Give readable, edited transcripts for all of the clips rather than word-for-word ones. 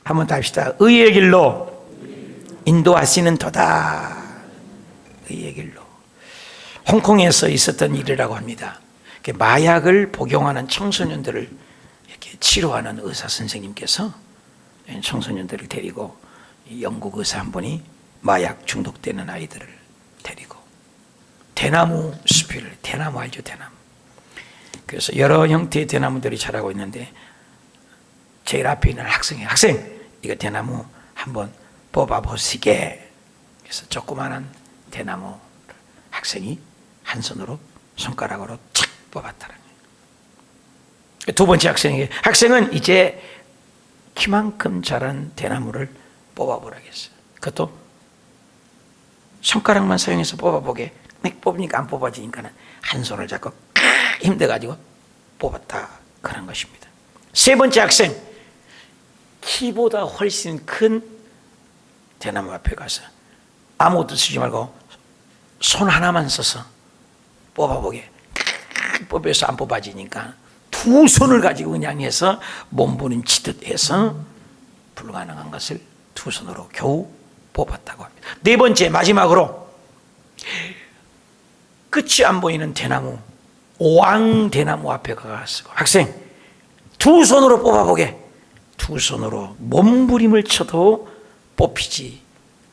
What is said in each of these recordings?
한번 더 합시다. 의의 길로 인도하시는 도다. 의의 길로. 홍콩에서 있었던 일이라고 합니다. 마약을 복용하는 청소년들을 이렇게 치료하는 의사 선생님께서 청소년들을 데리고 영국 의사 한 분이 마약 중독되는 아이들을 데리고 대나무 숲을, 대나무 알죠? 대나무. 그래서 여러 형태의 대나무들이 자라고 있는데 제일 앞에 있는 학생 이거 대나무 한번 뽑아 보시게. 그래서 조그마한 대나무 학생이 한 손으로 손가락으로 착 뽑았다는 거예요. 두 번째 학생은 이제 키만큼 자란 대나무를 뽑아보라겠어요. 그것도 손가락만 사용해서 뽑아보게. 뽑으니까 안 뽑아지니까 한 손을 잡고 힘들어가지고 뽑았다, 그런 것입니다. 세 번째 학생, 키보다 훨씬 큰 대나무 앞에 가서 아무것도 쓰지 말고 손 하나만 써서 뽑아보게. 뽑아서 안 뽑아지니까 두 손을 가지고 그냥 해서 몸부림치듯 해서 불가능한 것을 두 손으로 겨우 뽑았다고 합니다. 네 번째, 마지막으로 끝이 안 보이는 대나무, 왕대나무 앞에 가서 학생 두 손으로 뽑아보게. 두 손으로 몸부림을 쳐도 뽑히지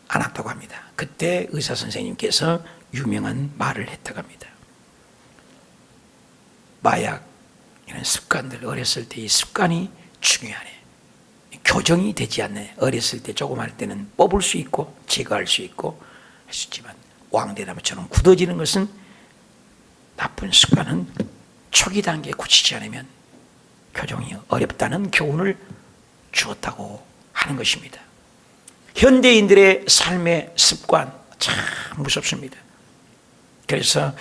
않았다고 합니다. 그때 의사 선생님께서 유명한 말을 했다고 합니다. 마약 이런 습관들, 어렸을 때 이 습관이 중요하네. 교정이 되지 않네. 어렸을 때 조그마할 때는 뽑을 수 있고 제거할 수 있고 할 수 있지만 왕대나무처럼 굳어지는 것은, 나쁜 습관은 초기 단계에 고치지 않으면 교정이 어렵다는 교훈을 주었다고 하는 것입니다. 현대인들의 삶의 습관 참 무섭습니다. 그래서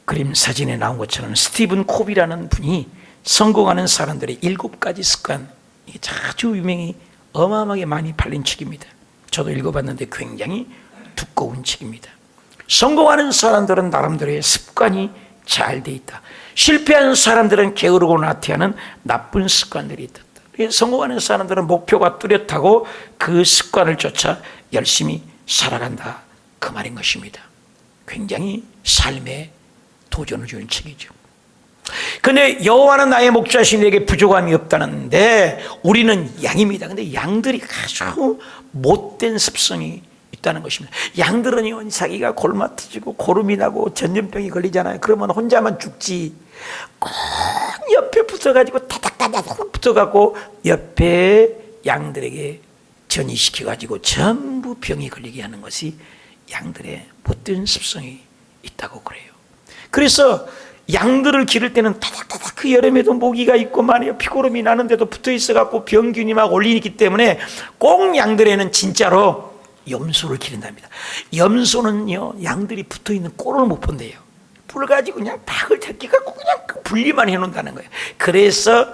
그림 사진에 나온 것처럼 스티븐 코비라는 분이 성공하는 사람들의 7가지 습관, 이게 아주 유명히 어마어마하게 많이 팔린 책입니다. 저도 읽어봤는데 굉장히 두꺼운 책입니다. 성공하는 사람들은 나름대로의 습관이 잘 돼 있다. 실패하는 사람들은 게으르고 나태하는 나쁜 습관들이 있다. 성공하는 사람들은 목표가 뚜렷하고 그 습관을 쫓아 열심히 살아간다, 그 말인 것입니다. 굉장히 삶에 도전을 주는 책이죠. 근데 여호와는 나의 목자시니 내게 부족함이 없다는데 우리는 양입니다. 근데 양들이 아주 못된 습성이 있다는 것입니다. 양들은요, 자기가 골마트지고 고름이 나고 전염병이 걸리잖아요. 그러면 혼자만 죽지. 꼭 옆에 붙어가지고 타닥타닥 붙어가고 옆에 양들에게 전이시켜가지고 전부 병이 걸리게 하는 것이 양들의 못된 습성이 있다고 그래요. 그래서 양들을 기를 때는 타닥타닥 그 여름에도 모기가 있고 말이에요. 피고름이 나는데도 붙어 있어갖고 병균이 막 올리기 때문에 꼭 양들에는 진짜로 염소를 기른답니다. 염소는요, 양들이 붙어 있는 꼴을 못 본대요. 불 가지고 그냥 닭을 제끼갖고 그냥 분리만 해놓는다는 거예요. 그래서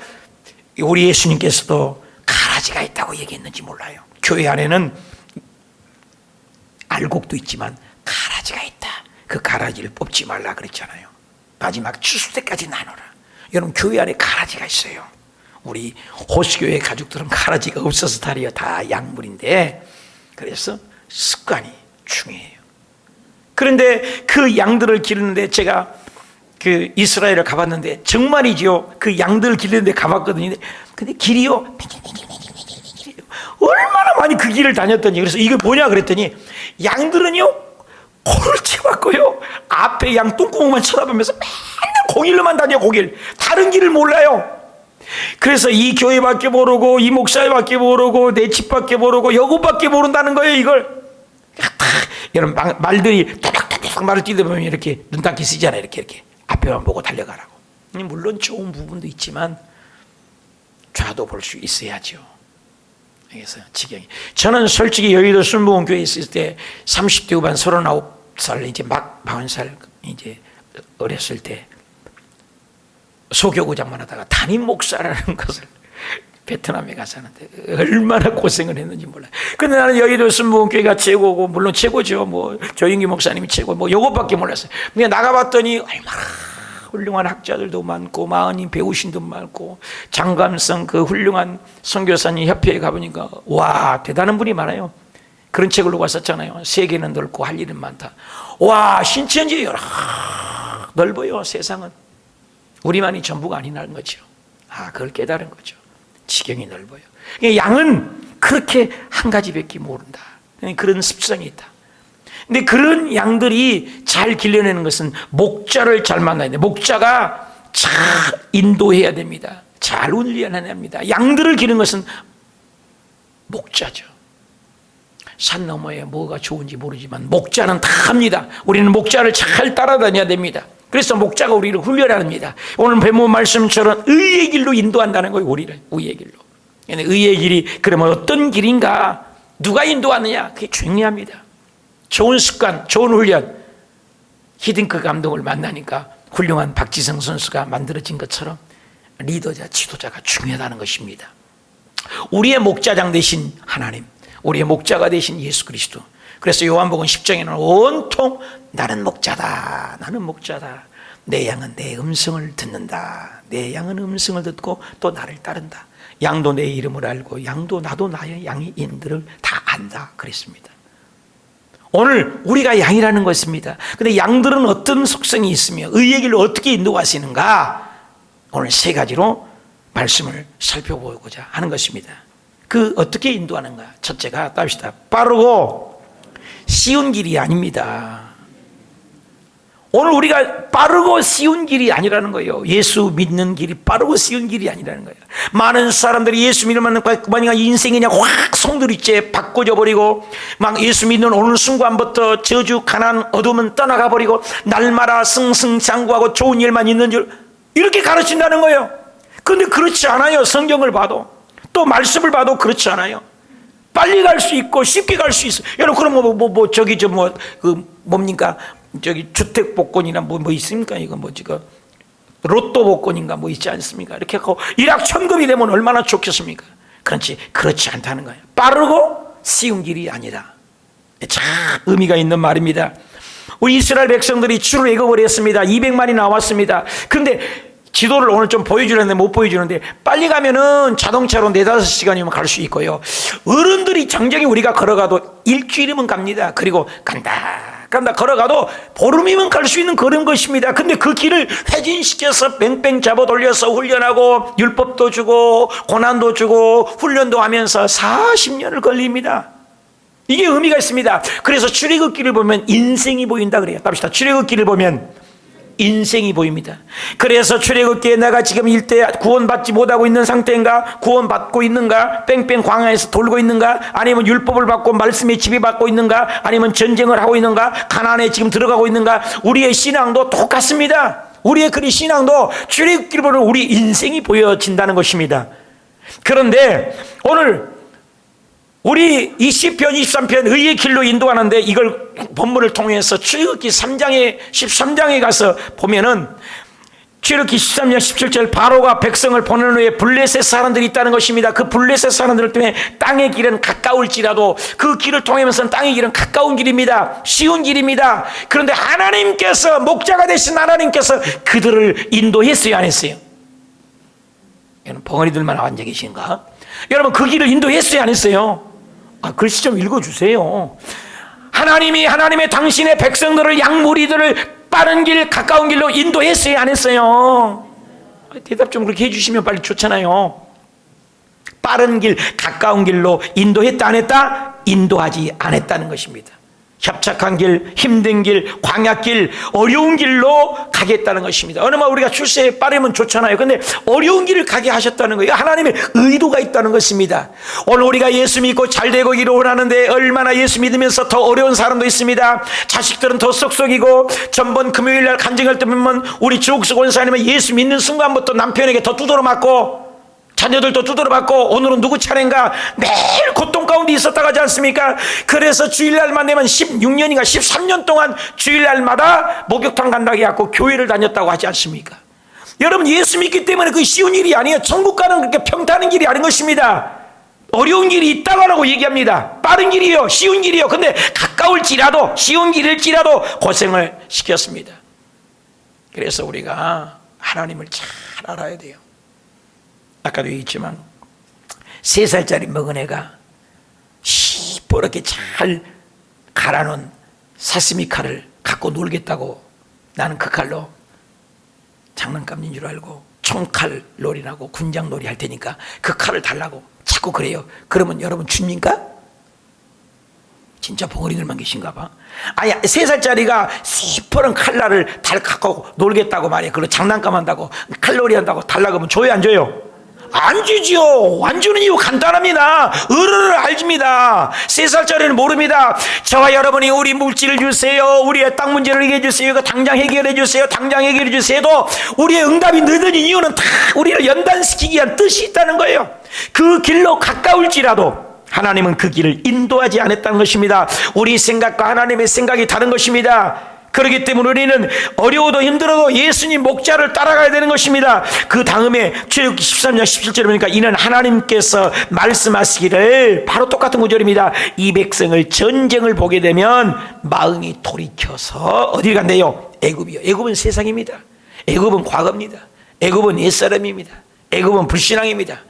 우리 예수님께서도 가라지가 있다고 얘기했는지 몰라요. 교회 안에는 알곡도 있지만 가라지가 있다. 그 가라지를 뽑지 말라 그랬잖아요. 마지막 추수 때까지 나눠라. 여러분, 교회 안에 가라지가 있어요. 우리 호수교회 가족들은 가라지가 없어서 다 약물인데, 그래서 습관이 중요해요. 그런데 그 양들을 기르는데 제가 그 이스라엘을 가봤는데 정말이죠. 그 양들을 기르는데 가봤거든요. 근데 길이요, 얼마나 많이 그 길을 다녔더니, 그래서 이게 뭐냐 그랬더니 양들은요 코를 채웠고요, 앞에 양 똥구멍만 쳐다보면서 맨날 공일로만 다녀. 공일, 다른 길을 몰라요. 그래서 이 교회밖에 모르고 이 목사님밖에 모르고 내 집밖에 모르고 여고밖에 모른다는 거예요. 이걸 여러분, 말들이 따닥따닥 말을 뛰다 보면 이렇게 눈 닦이 쓰잖아요. 이렇게 앞에만 보고 달려가라고. 물론 좋은 부분도 있지만 좌도 볼 수 있어야죠. 그래서 지경이, 저는 솔직히 여의도 순복음교회에 있을 때 30대 후반 39살 이제 막 40살 이제 어렸을 때 소교구장만 하다가 담임 목사라는 것을 베트남에 가서 하는데 얼마나 고생을 했는지 몰라요. 근데 나는 여의도 순복음교회가 최고고, 물론 최고죠. 뭐 조인기 목사님이 최고, 뭐 요것밖에 몰랐어요. 근데 나가봤더니 얼마나 훌륭한 학자들도 많고 마흔이 배우신 분 많고 장감성 그 훌륭한 선교사님 협회에 가보니까 와 대단한 분이 많아요. 그런 책을 누가 썼잖아요. 세계는 넓고 할 일은 많다. 와 신천지에 넓어요. 세상은 우리만이 전부가 아니라는 거죠. 그걸 깨달은 거죠. 지경이 넓어요. 양은 그렇게 한 가지밖에 모른다. 그런 습성이 있다. 근데 그런 양들이 잘 길러내는 것은 목자를 잘 만나야 돼. 목자가 잘 인도해야 됩니다. 잘 훈련해야 됩니다. 양들을 기르는 것은 목자죠. 산 너머에 뭐가 좋은지 모르지만 목자는 다 합니다. 우리는 목자를 잘 따라다녀야 됩니다. 그래서 목자가 우리를 훈련합니다. 오늘 본문 말씀처럼 의의 길로 인도한다는 거예요. 우리를 의의 길로. 의의 길이 그러면 어떤 길인가? 누가 인도하느냐? 그게 중요합니다. 좋은 습관, 좋은 훈련. 히딩크 감독을 만나니까 훌륭한 박지성 선수가 만들어진 것처럼 리더자, 지도자가 중요하다는 것입니다. 우리의 목자장 되신 하나님, 우리의 목자가 되신 예수 그리스도. 그래서 요한복음 10장에는 온통 나는 목자다, 나는 목자다. 내 양은 내 음성을 듣는다. 내 양은 음성을 듣고 또 나를 따른다. 양도 내 이름을 알고 양도 나도 나의 양의 이름들을 다 안다 그랬습니다. 오늘 우리가 양이라는 것입니다. 근데 양들은 어떤 속성이 있으며 의의 길로 어떻게 인도하시는가? 오늘 세 가지로 말씀을 살펴보고자 하는 것입니다. 그 어떻게 인도하는가? 첫째가 답시다. 빠르고 쉬운 길이 아닙니다. 오늘 우리가 빠르고 쉬운 길이 아니라는 거예요. 예수 믿는 길이 빠르고 쉬운 길이 아니라는 거예요. 많은 사람들이 예수 믿으면 인생이 그냥 확 송두리째 바꿔져 버리고 막 예수 믿는 오늘 순간부터 저주 가난 어둠은 떠나가 버리고 날마다 승승장구하고 좋은 일만 있는 줄 이렇게 가르친다는 거예요. 그런데 그렇지 않아요. 성경을 봐도 또 말씀을 봐도 그렇지 않아요. 빨리 갈 수 있고 쉽게 갈 수 있어요. 여러분 그럼 저기 뭡니까? 저기 주택 복권이나 뭐 있습니까? 이거 지금 로또 복권인가 뭐 있지 않습니까? 이렇게 하고 일확천금이 되면 얼마나 좋겠습니까? 그렇지 않다는 거예요. 빠르고 쉬운 길이 아니다. 참 의미가 있는 말입니다. 우리 이스라엘 백성들이 출애굽을 했습니다. 200만이 나왔습니다. 그런데 지도를 오늘 좀 보여주는데 못 보여주는데 빨리 가면은 자동차로 4-5시간이면 갈 수 있고요. 어른들이 정정히 우리가 걸어가도 일주일이면 갑니다. 그리고 간다 걸어가도 보름이면 갈 수 있는 그런 것입니다. 근데 그 길을 회진시켜서 뺑뺑 잡아 돌려서 훈련하고 율법도 주고 고난도 주고 훈련도 하면서 40년을 걸립니다. 이게 의미가 있습니다. 그래서 출애굽기를 보면 인생이 보인다 그래요. 갑시다. 출애굽기를 보면 인생이 보입니다. 그래서 출애굽기에 내가 지금 일대 구원받지 못하고 있는 상태인가? 구원받고 있는가? 뺑뺑 광야에서 돌고 있는가? 아니면 율법을 받고 말씀에 지배받고 있는가? 아니면 전쟁을 하고 있는가? 가나안에 지금 들어가고 있는가? 우리의 신앙도 똑같습니다. 우리의 그 신앙도 출애굽기를 보면 우리 인생이 보여진다는 것입니다. 그런데 오늘 우리 이 시편 23편 의의 길로 인도하는데 이걸 본문을 통해서 출애굽기 13장에 가서 보면은 출애굽기 13장 17절 바로가 백성을 보낸 후에 블레셋 사람들이 있다는 것입니다. 그 블레셋 사람들 때문에 땅의 길은 가까울지라도 그 길을 통하면서는 땅의 길은 가까운 길입니다. 쉬운 길입니다. 그런데 하나님께서 목자가 되신 하나님께서 그들을 인도했어요 안 했어요? 여러분 벙어리들만 앉아 계신가? 여러분 그 길을 인도했어요 안 했어요? 글씨 좀 읽어주세요. 하나님의 당신의 백성들을 양무리들을 빠른 길 가까운 길로 인도했어요 안 했어요? 대답 좀 그렇게 해주시면 빨리 좋잖아요. 빠른 길 가까운 길로 인도했다 안 했다? 인도하지 않았다는 것입니다. 협착한 길, 힘든 길, 광야길, 어려운 길로 가겠다는 것입니다. 어느 날 우리가 출세에 빠르면 좋잖아요. 근데 어려운 길을 가게 하셨다는 거예요. 하나님의 의도가 있다는 것입니다. 오늘 우리가 예수 믿고 잘 되고 기를 원하는데 얼마나 예수 믿으면서 더 어려운 사람도 있습니다. 자식들은 더 쏙쏙이고 전번 금요일날 간증할 때 보면 우리 주옥수 권사님은 예수 믿는 순간부터 남편에게 더 두드러 맞고 자녀들도 두드러 받고 오늘은 누구 차례인가 매일 고통 가운데 있었다고 하지 않습니까? 그래서 주일날만 되면 16년인가 13년 동안 주일날마다 목욕탕 간다고 해갖고 교회를 다녔다고 하지 않습니까? 여러분 예수 믿기 때문에 그 쉬운 일이 아니에요. 천국 가는 그렇게 평탄한 길이 아닌 것입니다. 어려운 길이 있다고 얘기합니다. 빠른 길이요 쉬운 길이요. 근데 가까울지라도 쉬운 길일지라도 고생을 시켰습니다. 그래서 우리가 하나님을 잘 알아야 돼요. 아까도 얘기했지만 3살짜리 먹은 애가 시퍼렇게 잘 갈아놓은 사스미 칼을 갖고 놀겠다고 나는 그 칼로 장난감인 줄 알고 총칼 놀이라고 군장 놀이 할 테니까 그 칼을 달라고 자꾸 그래요. 그러면 여러분 줍니까? 진짜 벙어리들만 계신가 봐. 아니 3살짜리가 시퍼런 칼날을 갖고 놀겠다고 말이야. 그걸 장난감 한다고 칼놀이 한다고 달라고 하면 줘요 안 줘요? 안 주지요. 안 주는 이유 간단합니다. 으르르 알집니다. 3살짜리는 모릅니다. 저와 여러분이 우리 물질을 주세요, 우리의 땅 문제를 해결해 주세요, 이거 당장 해결해 주세요, 당장 해결해 주세요도 우리의 응답이 늦은 이유는 다 우리를 연단시키기 위한 뜻이 있다는 거예요. 그 길로 가까울지라도 하나님은 그 길을 인도하지 않았다는 것입니다. 우리 생각과 하나님의 생각이 다른 것입니다. 그렇기 때문에 우리는 어려워도 힘들어도 예수님 목자를 따라가야 되는 것입니다. 그 다음에 출애굽기 13장 17절에 보니까 이는 하나님께서 말씀하시기를, 바로 똑같은 구절입니다. 이 백성을 전쟁을 보게 되면 마음이 돌이켜서 어디를 간대요? 애굽이요. 애굽은 세상입니다. 애굽은 과거입니다. 애굽은 옛사람입니다. 애굽은 불신앙입니다.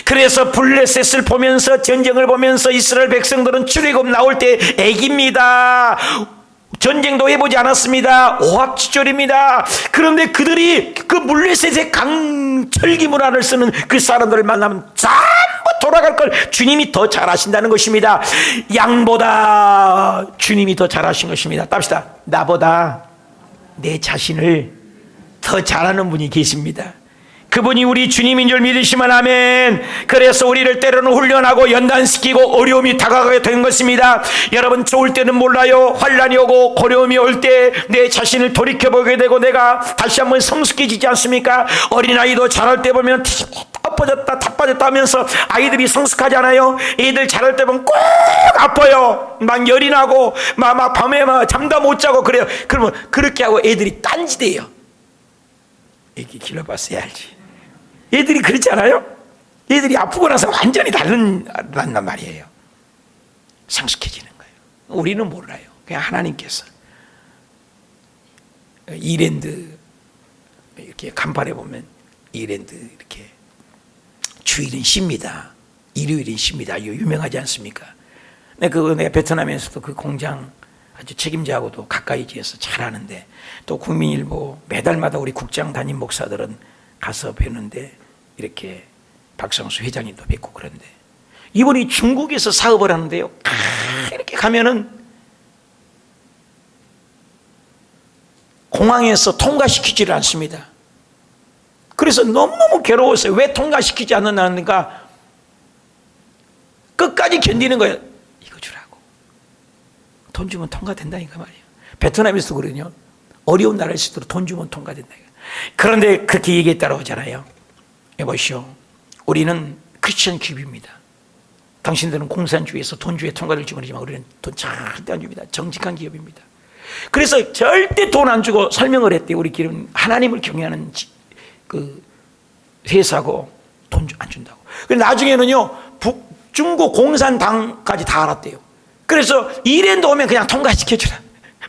그래서 블레셋을 보면서, 전쟁을 보면서 이스라엘 백성들은 출애굽 나올 때 애깁니다. 전쟁도 해보지 않았습니다. 오합지졸입니다. 그런데 그들이 그 블레셋의 강철기 문화를 쓰는 그 사람들을 만나면 전부 돌아갈 걸 주님이 더 잘하신다는 것입니다. 양보다 주님이 더 잘하신 것입니다. 답시다. 나보다 내 자신을 더 잘하는 분이 계십니다. 그분이 우리 주님인 줄 믿으시면 아멘. 그래서 우리를 때로는 훈련하고 연단시키고 어려움이 다가가게 된 것입니다. 여러분, 좋을 때는 몰라요. 환난이 오고 어려움이 올 때 내 자신을 돌이켜보게 되고 내가 다시 한번 성숙해지지 않습니까? 어린아이도 자랄 때 보면 아파졌다 탑빠졌다 하면서 아이들이 성숙하잖아요. 애들 자랄 때 보면 꼭 아파요. 막 열이 나고 막 밤에 막 잠도 못 자고 그래요. 그러면 그렇게 하고 애들이 딴짓해요. 애기 길러봤어야 알지. 애들이 그렇지 않아요? 애들이 아프고 나서 완전히 다른단 말이에요. 성숙해지는 거예요. 우리는 몰라요. 그냥 하나님께서 이랜드 이렇게 간판에 보면 이랜드 이렇게 주일은 쉽니다. 일요일은 쉽니다. 유명하지 않습니까? 내가 베트남에서도 그 공장 아주 책임자하고도 가까이 지어서 잘하는데, 또 국민일보 매달마다 우리 국장 담임 목사들은 가서 뵈는데 이렇게 박성수 회장님도 뵙고 그런데, 이번이 중국에서 사업을 하는데요, 이렇게 가면은 공항에서 통과시키지를 않습니다. 그래서 너무너무 괴로웠어요. 왜 통과시키지 않는다니까 끝까지 견디는 거예요. 이거 주라고. 돈 주면 통과된다니까 말이에요. 베트남에서도 그러거든요. 어려운 나라에서도 돈 주면 통과된다. 그런데 그렇게 얘기했다고 하잖아요. 여보시오, 우리는 크리스천 기업입니다. 당신들은 공산주의에서 돈주의 통과를 주문하지만 우리는 돈 절대 안 줍니다. 정직한 기업입니다. 그래서 절대 돈 안 주고 설명을 했대요. 우리 기업은 하나님을 경외하는 그 회사고 돈 안 준다고. 그런데 나중에는요, 중국 공산당까지 다 알았대요. 그래서 이랜드 오면 그냥 통과시켜주라.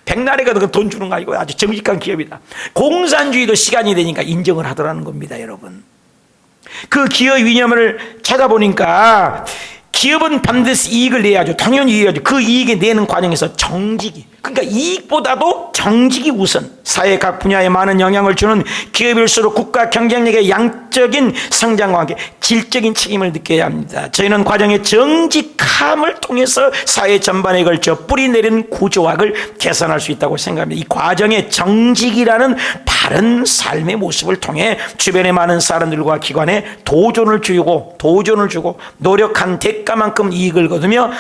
백날에 가도 돈 주는 거 아니고 아주 정직한 기업이다. 공산주의도 시간이 되니까 인정을 하더라는 겁니다, 여러분. 그 기업 이념을 찾아보니까 기업은 반드시 이익을 내야죠. 당연히 이익이야죠. 그 이익을 내는 과정에서 정직이, 그러니까 이익보다도 정직이 우선. 사회 각 분야에 많은 영향을 주는 기업일수록 국가 경쟁력의 양적인 성장과 함께 질적인 책임을 느껴야 합니다. 저희는 과정의 정직함을 통해서 사회 전반에 걸쳐 뿌리내린 구조학을 개선할 수 있다고 생각합니다. 이 과정의 정직이라는 바른 삶의 모습을 통해 주변의 많은 사람들과 기관에 도전을 주고 노력한 대가만큼 이익을 거두며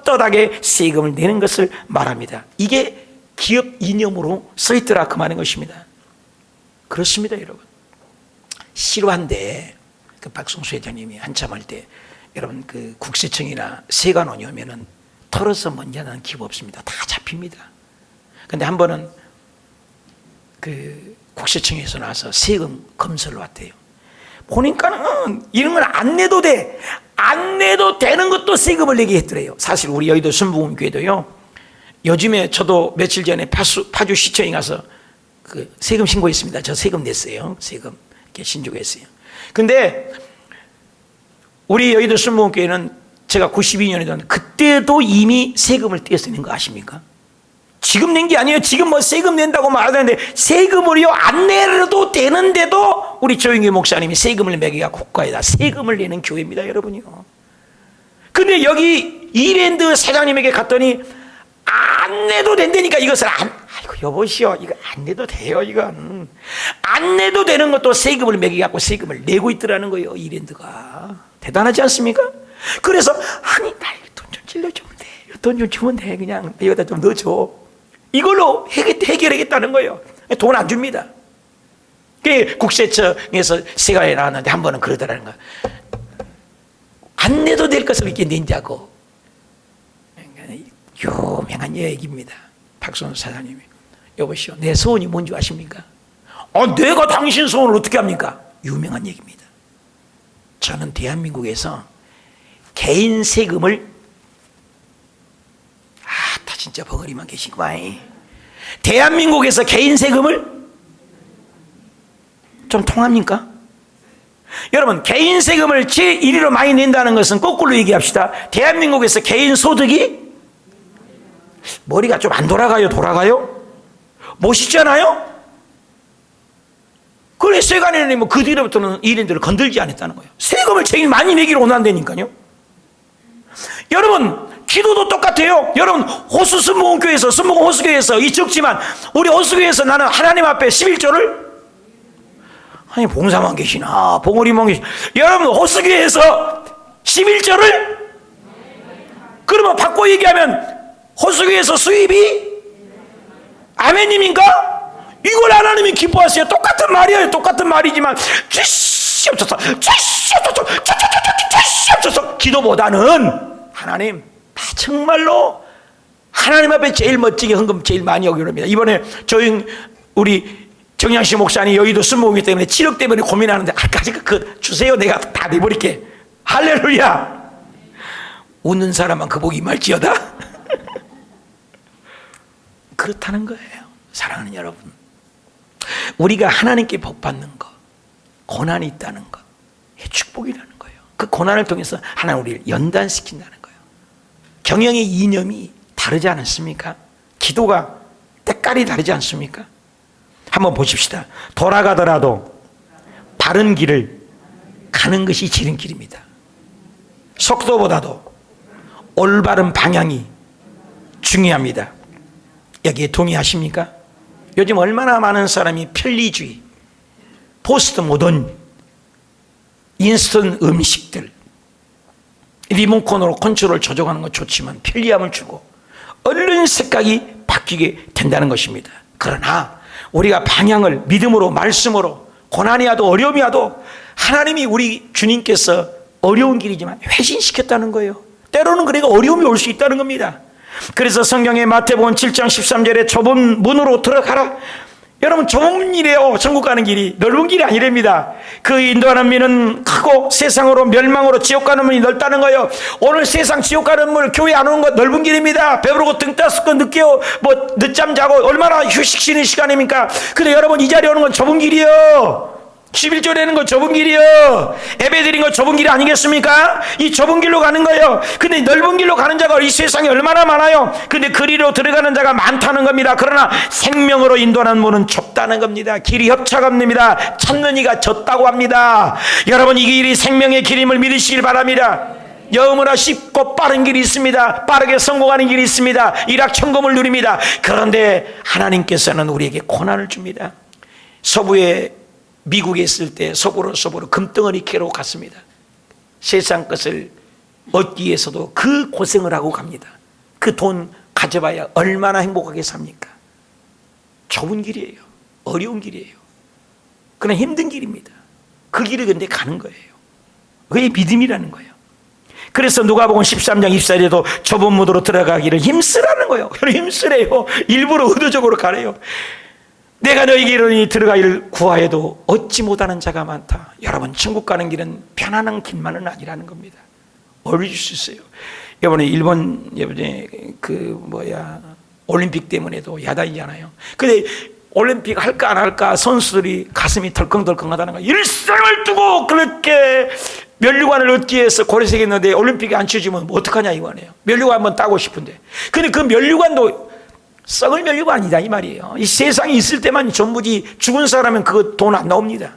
떳떳하게 세금을 내는 것을 말합니다. 이게 기업 이념으로 써있더라 그 말인 것입니다. 그렇습니다, 여러분. 실화인데 그 박성수 회장님이 한참 할 때 여러분 그 국세청이나 세관원이 오면은 털어서 먼저 하는 기업 없습니다. 다 잡힙니다. 근데 한 번은 그 국세청에서 나와서 세금 검사를 왔대요. 보니까는 이런 건 안 내도 돼. 안 내도 되는 것도 세금을 내게 했더래요. 사실 우리 여의도 순복음교회도요, 요즘에 저도 며칠 전에 파주시청에 가서 그 세금 신고했습니다. 저 세금 냈어요. 세금 이렇게 신고했어요. 근데 우리 여의도 순복음교회는 제가 92년에 그때도 이미 세금을 떼었는 거 아십니까? 지금 낸 게 아니에요. 지금 뭐 세금 낸다고 말하는데 세금을요 안 내려도 되는데도 우리 조영규 목사님이 세금을 매기가 국가에다 세금을 내는 교회입니다, 여러분이요. 근데 여기 이랜드 사장님에게 갔더니 안 내도 된다니까 이것을 아이고 여보시오, 이거 안 내도 돼요. 이건 안 내도 되는 것도 세금을 매기갖고 세금을 내고 있더라는 거예요. 이랜드가 대단하지 않습니까? 그래서 아니 나 돈 좀 찔러주면 돼, 돈 좀 주면 돼, 그냥 여기다 좀 넣어줘. 이걸로 해결하겠다는 거예요. 돈 안 줍니다. 국세청에서 세관에 나왔는데 한 번은 그러더라는 거예요. 안 내도 될 것을 이렇게 낸다고. 유명한 얘기입니다. 박선우 사장님이. 여보시오, 내 소원이 뭔지 아십니까? 내가 당신 소원을 어떻게 합니까? 유명한 얘기입니다. 저는 대한민국에서 개인 세금을 다 진짜 벙어리만 계시구만. 대한민국에서 개인 세금을 좀 통합니까? 여러분, 개인 세금을 제1위로 많이 낸다는 것은 거꾸로 얘기합시다. 대한민국에서 개인 소득이 머리가 좀 안 돌아가요? 돌아가요? 멋있잖아요? 그래, 세관에는 뭐 그 뒤로부터는 일인들을 건들지 않았다는 거예요. 세금을 제일 많이 내기로 원한다니까요. 여러분, 기도도 똑같아요. 여러분, 호수 순복음교회에서, 순복음 호수교회에서, 이 적지만 우리 호수교회에서 나는 하나님 앞에 11조를 아니 봉사만 계시나 봉오리만 계시나. 여러분, 호수교회에서 11조를 그러면 바꿔 얘기하면 호수교회에서 수입이 아멘님인가? 이걸 하나님이 기뻐하세요. 똑같은 말이에요. 똑같은 말이지만 죄시 없어서 기도보다는 하나님 정말로 하나님 앞에 제일 멋지게 헌금 제일 많이 하기로 합니다. 이번에 우리 정양식 목사님 여의도 순복음기 때문에 7억 때문에 고민하는데 아까지 그 주세요. 내가 다 내버릴게. 할렐루야. 웃는 사람만 그 복이 임할지어다. 그렇다는 거예요. 사랑하는 여러분, 우리가 하나님께 복 받는 것, 고난이 있다는 것, 축복이라는 거예요. 그 고난을 통해서 하나님 우리를 연단시킨다는 거예요. 경영의 이념이 다르지 않습니까? 기도가 때깔이 다르지 않습니까? 한번 보십시다. 돌아가더라도 바른 길을 가는 것이 지름길입니다. 속도보다도 올바른 방향이 중요합니다. 여기에 동의하십니까? 요즘 얼마나 많은 사람이 편리주의, 포스트 모던, 인스턴트 음식들, 리모컨으로 컨트롤 조정하는 건 좋지만 편리함을 주고 얼른 생각이 바뀌게 된다는 것입니다. 그러나 우리가 방향을 믿음으로, 말씀으로, 고난이 와도 어려움이 와도 하나님이 우리 주님께서 어려운 길이지만 회신시켰다는 거예요. 때로는 그러니까 어려움이 올 수 있다는 겁니다. 그래서 성경의 마태복음 7장 13절에 좁은 문으로 들어가라. 여러분, 좁은 길이에요. 천국 가는 길이 넓은 길이 아니랍니다. 그 인도하는 문은 크고 세상으로 멸망으로 지옥 가는 문이 넓다는 거예요. 오늘 세상 지옥 가는 문, 교회 안 오는 것 넓은 길입니다. 배부르고 등 따스고 늦게 뭐 늦잠 자고 얼마나 휴식 쉬는 시간입니까? 근데 여러분, 이 자리에 오는 건 좁은 길이에요. 11조 내는 거 좁은 길이요. 예배 드린 거 좁은 길이 아니겠습니까? 이 좁은 길로 가는 거예요. 근데 넓은 길로 가는 자가 이 세상에 얼마나 많아요. 근데 그리로 들어가는 자가 많다는 겁니다. 그러나 생명으로 인도하는 문은 좁다는 겁니다. 길이 협착합니다. 찾는 이가 졌다고 합니다. 여러분, 이 길이 생명의 길임을 믿으시길 바랍니다. 여음으로 쉽고 빠른 길이 있습니다. 빠르게 성공하는 길이 있습니다. 일확천금을 누립니다. 그런데 하나님께서는 우리에게 고난을 줍니다. 서부에 미국에 있을 때 서부로 금덩어리 캐러 갔습니다. 세상 것을 얻기 위해서도 그 고생을 하고 갑니다. 그 돈 가져봐야 얼마나 행복하게 삽니까? 좁은 길이에요. 어려운 길이에요. 그러나 힘든 길입니다. 그 길을 근데 가는 거예요. 그게 믿음이라는 거예요. 그래서 누가복음 13장 24절에도 좁은 문으로 들어가기를 힘쓰라는 거예요. 힘쓰래요. 일부러 의도적으로 가래요. 내가 너희에게 이르니 들어가기를 구하여도 얻지 못하는 자가 많다. 여러분, 천국 가는 길은 편안한 길만은 아니라는 겁니다. 어려울 수 있어요. 이번에 일본 올림픽 때문에도 야단이잖아요. 근데 올림픽 할까 안 할까 선수들이 가슴이 덜컹덜컹하다는 거야. 일생을 두고 그렇게 면류관을 얻기 위해서 고려색했는데 올림픽에 안 치워지면 뭐 어떡하냐 이거네요. 면류관 한번 따고 싶은데. 근데 그 면류관도 썩을 면류관이다 이 말이에요. 이 세상에 있을 때만 전부지 죽은 사람은 그거 돈 안 나옵니다.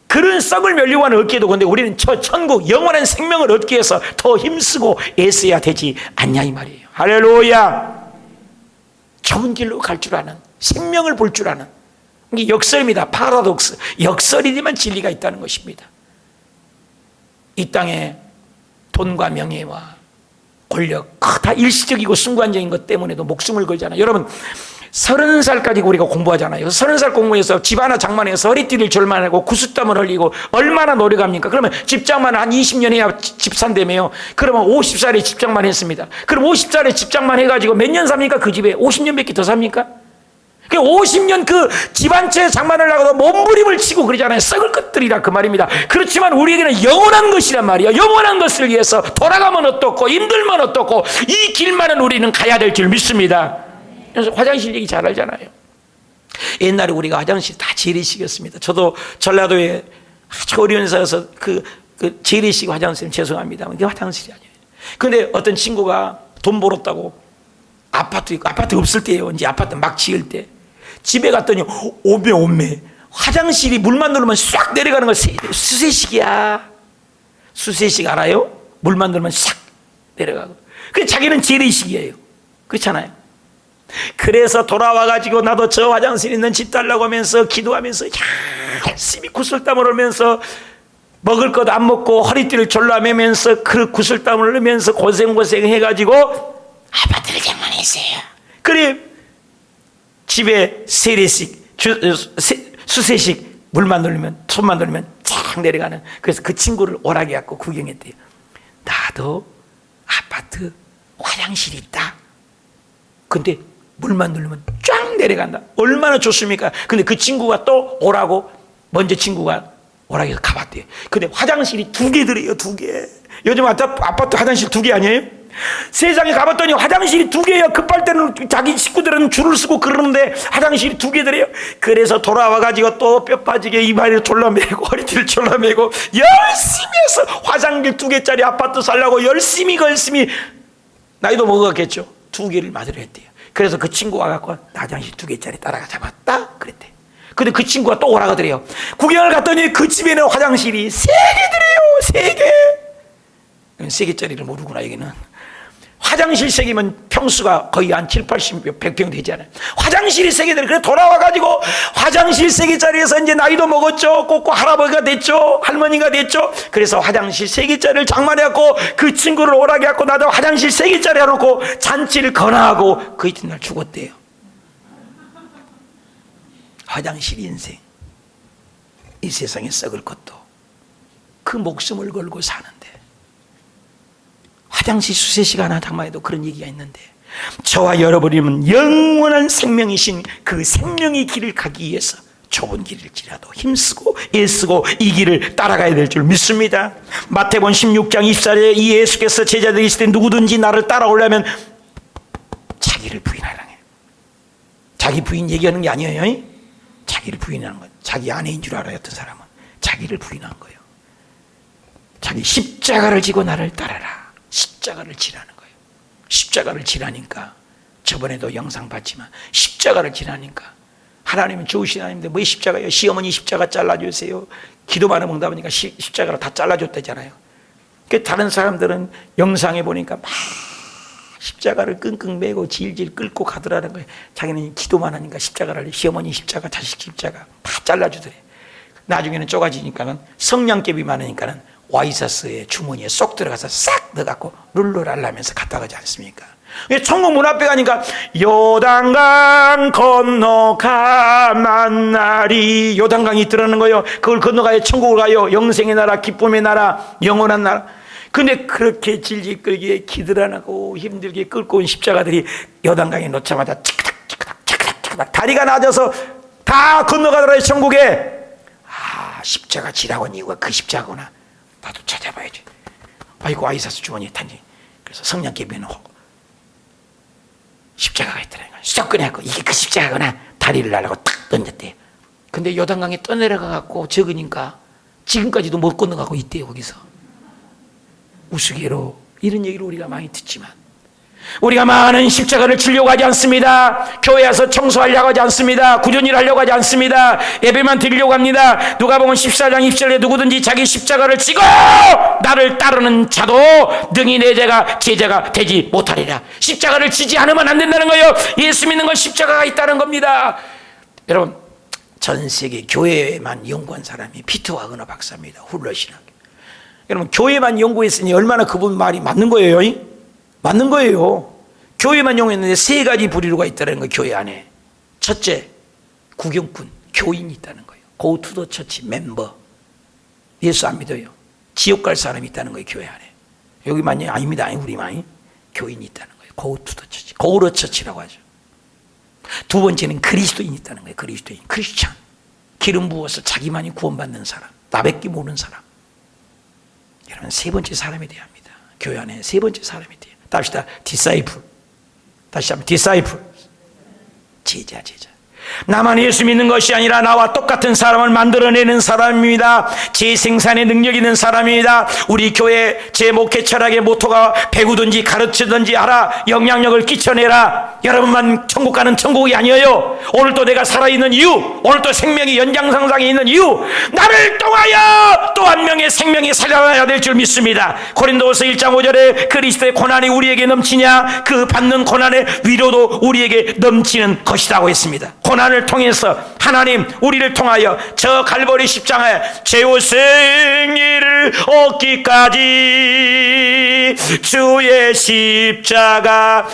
그런 썩을 면류관을 얻기에도 근데 우리는 저 천국 영원한 생명을 얻기 위해서 더 힘쓰고 애써야 되지 않냐 이 말이에요. 할렐루야. 좋은 길로 갈 줄 아는, 생명을 볼 줄 아는, 이게 역설입니다. 파라독스. 역설이지만 진리가 있다는 것입니다. 이 땅에 돈과 명예와 권력 다 일시적이고 순간적인 것 때문에도 목숨을 걸잖아요. 여러분 30살까지 우리가 공부하잖아요. 30살 공부해서 집 하나 장만해서 허리띠를 절만하고 구슬땀을 흘리고 얼마나 노력합니까? 그러면 집장만 한 20년 해야 집 산다며요. 그러면 50살에 집장만 했습니다. 그럼 50살에 집장만 해가지고 몇 년 삽니까? 그 집에 50년밖에 더 삽니까? 50년 그 집 한 채 장만을 하고도 몸부림을 치고 그러잖아요. 썩을 것들이라 그 말입니다. 그렇지만 우리에게는 영원한 것이란 말이야. 영원한 것을 위해서 돌아가면 어떻고 힘들면 어떻고 이 길만은 우리는 가야 될 줄 믿습니다. 그래서 화장실 얘기 잘 알잖아요. 옛날에 우리가 화장실 다 재래식이었습니다. 저도 전라도에 아주 어려운 데서 그 재래식 화장실은 죄송합니다. 이게 화장실이 아니에요. 근데 어떤 친구가 돈 벌었다고 아파트 있고 아파트 없을 때예요. 이제 아파트 막 지을 때 집에 갔더니 오메 화장실이 물만 누르면 싹 내려가는 거 수세식이야. 수세식 알아요? 물만 누르면 싹 내려가고. 그 자기는 재래식이에요. 그렇잖아요. 그래서 돌아와가지고 나도 저 화장실 있는 집 달라고 하면서 기도하면서 열심히 구슬땀을 흘리면서 먹을 것 안 먹고 허리띠를 졸라매면서 그 구슬땀을 흘리면서 고생해가지고 아파트를 장만했어요. 그래 집에 세례식 수세식 물만 돌리면 손만 돌리면 쫙 내려가는. 그래서 그 친구를 오라게 갖고 구경했대요. 나도 아파트 화장실이 있다. 근데 물만 누르면 쫙 내려간다. 얼마나 좋습니까? 근데 그 친구가 또 오라고 먼저 친구가 오라고 해서 가봤대요. 근데 화장실이 2개들이에요. 2개. 요즘 아파트 화장실 2개 아니에요? 세상에 가봤더니 화장실이 2개예요. 급할 때는 자기 식구들은 줄을 서고 그러는데 화장실이 2개들이에요. 그래서 돌아와가지고 또 뼈 빠지게 이마를 졸라매고 허리띠를 졸라매고 열심히 해서 화장실 2개짜리 아파트 살려고 열심히 나이도 먹었겠죠. 2개를 맞으려 했대요. 그래서 그 친구가 갖고 화장실 2개짜리 따라가 잡았다 그랬대. 근데 그 친구가 또 오라고 그래요. 구경을 갔더니 그 집에는 화장실이 3개들이에요. 3개. 3개짜리를 모르구나 여기는. 화장실 3개면 평수가 거의 한 7, 80, 100평 되잖아요. 화장실이 3개들. 그래 돌아와가지고 화장실 3개짜리에서 이제 나이도 먹었죠. 꼭꼭 할아버지가 됐죠. 할머니가 됐죠. 그래서 화장실 3개짜리를 장만해갖고 그 친구를 오라게 갖고 나도 화장실 3개짜리 해놓고 잔치를 건하고 그 이튿날 죽었대요. 화장실 인생. 이 세상에 썩을 것도 그 목숨을 걸고 사는데 화장실 수세식 하나 장만해도 그런 얘기가 있는데 저와 여러분이면 영원한 생명이신 그 생명의 길을 가기 위해서 좁은 길일지라도 힘쓰고 애쓰고 이 길을 따라가야 될 줄 믿습니다. 마태복음 16장 24절에 이 예수께서 제자들이 있을 때 누구든지 나를 따라오려면 자기를 부인하라. 자기 부인 얘기하는 게 아니에요. 자기를 부인하는 거예요. 자기 아내인 줄 알아요. 어떤 사람은 자기를 부인한 거예요. 자기 십자가를 지고 나를 따라라. 십자가를 지라는 거예요. 십자가를 지라니까 저번에도 영상 봤지만 십자가를 지라니까 하나님은 좋으신 하나님인데 왜 십자가요? 시어머니 십자가 잘라주세요. 기도만 하면 응답하니까 십자가로 다 잘라줬다잖아요. 다른 사람들은 영상에 보니까 막 십자가를 끙끙 매고 질질 끌고 가더라는 거예요. 자기는 기도만 하니까 십자가를 시어머니 십자가 자식 십자가 다 잘라주더래. 나중에는 쪼가지니까는 성냥개비 많으니까는 와이사스의 주머니에 쏙 들어가서 싹 넣어갖고 룰루랄라면서 갔다 가지 않습니까? 천국 문 앞에 가니까 요단강 건너가 만나리. 요단강이 있더라는 거예요. 그걸 건너가야 천국을 가요. 영생의 나라, 기쁨의 나라, 영원한 나라. 근데 그렇게 질질 끌기에 기들어나고 힘들게 끌고 온 십자가들이 요단강에 놓자마자 치크닥 다리가 낮아서 다 건너가더라요. 천국에. 십자가 지라고 한 이유가 그 십자가구나. 나도 찾아봐야지. 아이고 아이사스 주머니에 탄지. 그래서 성냥개비는 십자가가 있더라는 거예요. 쏙 꺼내갖고 이게 그 십자가구나. 다리를 날라고 탁 던졌대요. 근데 요단강에 떠내려가갖고 적으니까 지금까지도 못 건너가고 있대요. 거기서 우스개로. 이런 얘기를 우리가 많이 듣지만 우리가 많은 십자가를 지려고 하지 않습니다. 교회 와서 청소하려고 하지 않습니다. 구전일 하려고 하지 않습니다. 예배만 드리려고 합니다. 누가복음 14장 20절에 누구든지 자기 십자가를 지고 나를 따르는 자도 능히 내 제자가 되지 못하리라. 십자가를 지지 않으면 안 된다는 거예요. 예수 믿는 건 십자가가 있다는 겁니다. 여러분, 전 세계 교회만 연구한 사람이 피터 와그너 박사입니다. 훌러신학. 여러분, 교회만 연구했으니 얼마나 그분 말이 맞는 거예요? 맞는 거예요. 교회만 연구했는데 세 가지 부류가 있다는 거예요. 교회 안에. 첫째, 구경꾼, 교인이 있다는 거예요. Go to the church member. 예수 안 믿어요. 지옥 갈 사람이 있다는 거예요. 교회 안에. 여기만요? 아닙니다. 우리만. 교인이 있다는 거예요. Go to the church. Go to church라고 하죠. 두 번째는 그리스도인이 있다는 거예요. 그리스도인, 크리스찬. 기름 부어서 자기만이 구원받는 사람, 나밖에 모르는 사람. 여러분, 세 번째 사람이 돼야 합니다. 교회 안에 세 번째 사람이 돼요. 답시다. 디사이플. 다시 한번 디사이플. 제자. 나만 예수 믿는 것이 아니라 나와 똑같은 사람을 만들어내는 사람입니다. 재생산의 능력 있는 사람입니다. 우리 교회 제 목회 철학의 모토가 배우든지 가르치든지 하라. 영향력을 끼쳐내라. 여러분만 천국 가는 천국이 아니에요. 오늘도 내가 살아있는 이유, 오늘도 생명이 연장선상에 있는 이유, 나를 통하여 또 한 명의 생명이 살아나야 될 줄 믿습니다. 고린도후서 1장 5절에 그리스도의 고난이 우리에게 넘치냐, 그 받는 고난의 위로도 우리에게 넘치는 것이라고 했습니다. 고난을 통해서 하나님 우리를 통하여 저 갈보리 십자가에 죄와 승리를 얻기까지 주의 십자가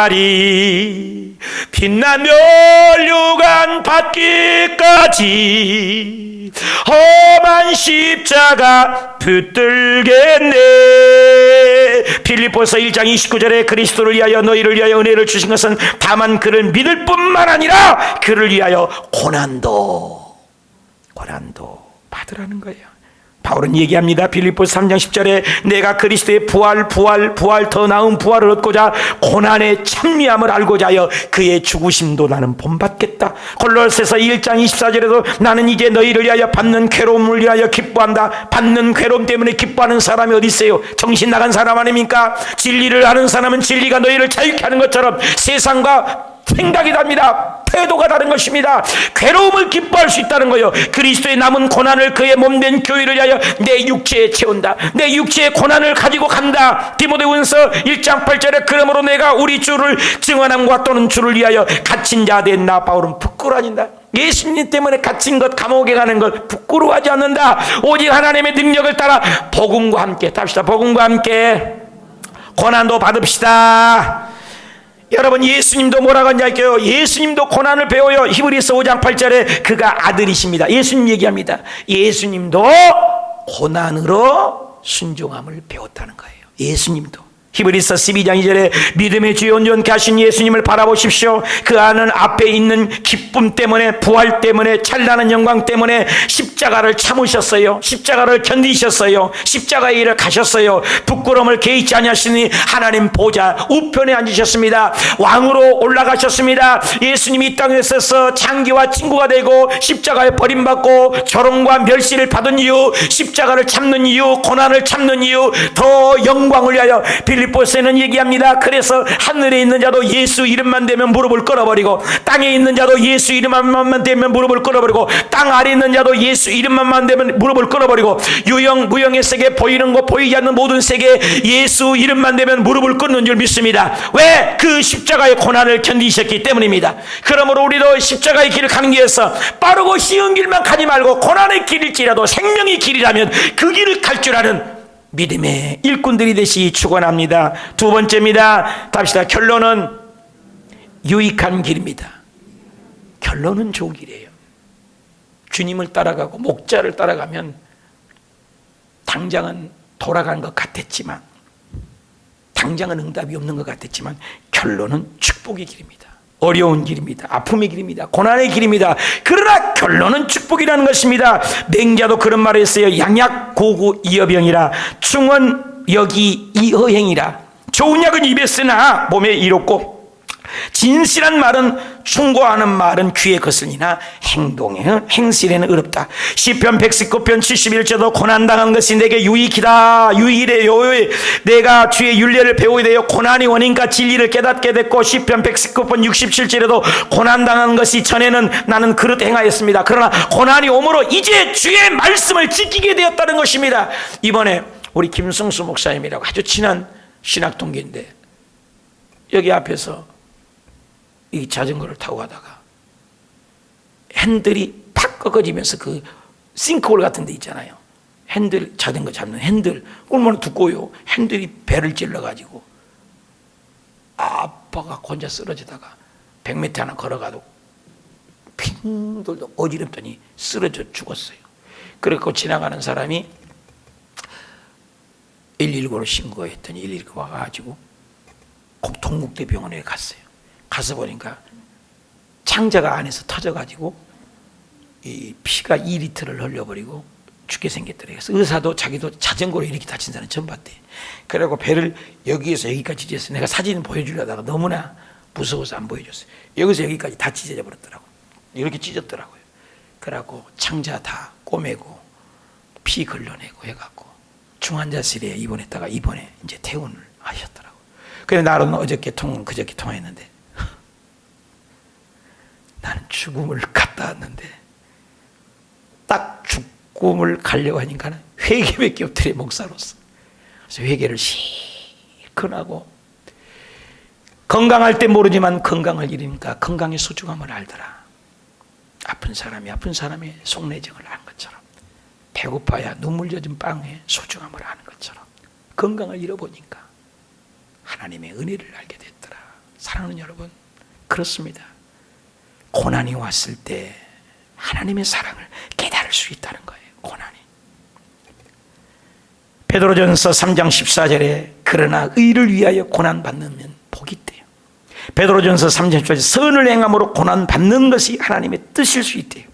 사랑하리. 빛난 면류관 받기까지 험한 십자가 붙들겠네. 필립보서 1장 29절에 그리스도를 위하여 너희를 위하여 은혜를 주신 것은 다만 그를 믿을 뿐만 아니라 그를 위하여 고난도 받으라는 거예요. 바울은 얘기합니다. 빌립보서 3장 10절에 내가 그리스도의 부활 더 나은 부활을 얻고자 고난의 찬미함을 알고자 하여 그의 죽으심도 나는 본받겠다. 골로새서 1장 24절에도 나는 이제 너희를 위하여 받는 괴로움을 위하여 기뻐한다. 받는 괴로움 때문에 기뻐하는 사람이 어디 있어요? 정신 나간 사람 아닙니까? 진리를 아는 사람은 진리가 너희를 자유케 하는 것처럼 세상과 생각이 다릅니다. 태도가 다른 것입니다. 괴로움을 기뻐할 수 있다는 거예요. 그리스도의 남은 고난을 그의 몸된 교회를 위하여 내 육체에 채운다. 내 육체의 고난을 가지고 간다. 디모데후서 1장 8절에 그러므로 내가 우리 주를 증언함과 또는 주를 위하여 갇힌 자 된 나 바울은 부끄러워한다. 예수님 때문에 갇힌 것, 감옥에 가는 것 부끄러워하지 않는다. 오직 하나님의 능력을 따라 복음과 함께, 답시다. 복음과 함께 고난도 받읍시다. 여러분, 예수님도 뭐라고 하냐고요? 예수님도 고난을 배워요. 히브리서 5장 8절에 그가 아들이십니다. 예수님 얘기합니다. 예수님도 고난으로 순종함을 배웠다는 거예요. 예수님도. 히브리서 12장 2절에 믿음의 주여 온전케 하신 예수님을 바라보십시오. 그 안은 앞에 있는 기쁨 때문에, 부활 때문에, 찬란한 영광 때문에 십자가를 참으셨어요. 십자가를 견디셨어요. 십자가의 일을 가셨어요. 부끄러움을 개의치 아니하시니 하나님 보좌 우편에 앉으셨습니다. 왕으로 올라가셨습니다. 예수님이 이 땅에 있어서 장기와 친구가 되고 십자가에 버림받고 조롱과 멸시를 받은 이유, 십자가를 참는 이유, 고난을 참는 이유, 더 영광을 위하여 빌립보서에는 얘기합니다. 그래서 하늘에 있는 자도 예수 이름만 대면 무릎을 꿇어버리고, 땅에 있는 자도 예수 이름만 대면 무릎을 꿇어버리고, 땅 아래 있는 자도 예수 이름만 대면 무릎을 꿇어버리고, 유형 무형의 세계, 보이는 것 보이지 않는 모든 세계 예수 이름만 대면 무릎을 꿇는 줄 믿습니다. 왜? 그 십자가의 고난을 견디셨기 때문입니다. 그러므로 우리도 십자가의 길을 가는 길에서 빠르고 쉬운 길만 가지 말고 고난의 길일지라도 생명의 길이라면 그 길을 갈 줄 아는 믿음의 일꾼들이 되시 축원합니다. 두 번째입니다. 답시다. 결론은 유익한 길입니다. 결론은 좋은 길이에요. 주님을 따라가고 목자를 따라가면 당장은 돌아가는 것 같았지만, 당장은 응답이 없는 것 같았지만 결론은 축복의 길입니다. 어려운 길입니다. 아픔의 길입니다. 고난의 길입니다. 그러나 결론은 축복이라는 것입니다. 맹자도 그런 말을 했어요. 양약 고구 이어병이라, 충은 여기 이허행이라. 좋은 약은 입에 쓰나 몸에 이롭고 진실한 말은 충고하는 말은 귀에 거슬리나 행실에는 어렵다. 시편 119편 71절도 고난당한 것이 내게 유익이다. 유일해요. 내가 주의 율례를 배우게 되어 고난이 원인과 진리를 깨닫게 됐고, 시편 119편 67절에도 고난당한 것이 전에는 나는 그릇 행하였습니다. 그러나 고난이 오므로 이제 주의 말씀을 지키게 되었다는 것입니다. 이번에 우리 김성수 목사님이라고 아주 친한 신학 동기인데, 여기 앞에서 이 자전거를 타고 가다가 핸들이 팍 꺾어지면서 그 싱크홀 같은 데 있잖아요. 핸들, 자전거 잡는 핸들 얼마나 두꺼워요. 핸들이 배를 찔러가지고 아빠가 혼자 쓰러지다가 100m 하나 걸어가도 핑 돌도 어지럽더니 쓰러져 죽었어요. 그래서 지나가는 사람이 119로 신고했더니 119 와가지고 동국대병원에 갔어요. 가서 보니까 창자가 안에서 터져가지고 이 피가 2리터를 흘려버리고 죽게 생겼더래요. 그래서 의사도 자기도 자전거로 이렇게 다친 사람 처음 봤대. 그리고 배를 여기에서 여기까지 찢었어요. 내가 사진 보여주려다가 너무나 무서워서 안 보여줬어요. 여기서 여기까지 다 찢어져 버렸더라고요. 이렇게 찢었더라고요. 그래갖고 창자 다 꼬매고 피 걸러내고 해갖고 중환자실에 입원했다가 이번에 이제 퇴원을 하셨더라고요. 그래서 나는 그저께 통화했는데 나는 죽음을 갔다 왔는데 딱 죽음을 가려고 하니까 회개밖에 없더래, 목사로서. 그래서 회개를 실컷 하고, 건강할 때 모르지만 건강을 잃으니까 건강의 소중함을 알더라. 아픈 사람의 속내정을 아는 것처럼, 배고파야 눈물 젖은 빵의 소중함을 아는 것처럼 건강을 잃어보니까 하나님의 은혜를 알게 됐더라. 사랑하는 여러분, 그렇습니다. 고난이 왔을 때 하나님의 사랑을 깨달을 수 있다는 거예요. 고난이. 베드로전서 3장 14절에 그러나 의를 위하여 고난받는 복이 있대요. 베드로전서 3장 14절에 선을 행함으로 고난받는 것이 하나님의 뜻일 수 있대요.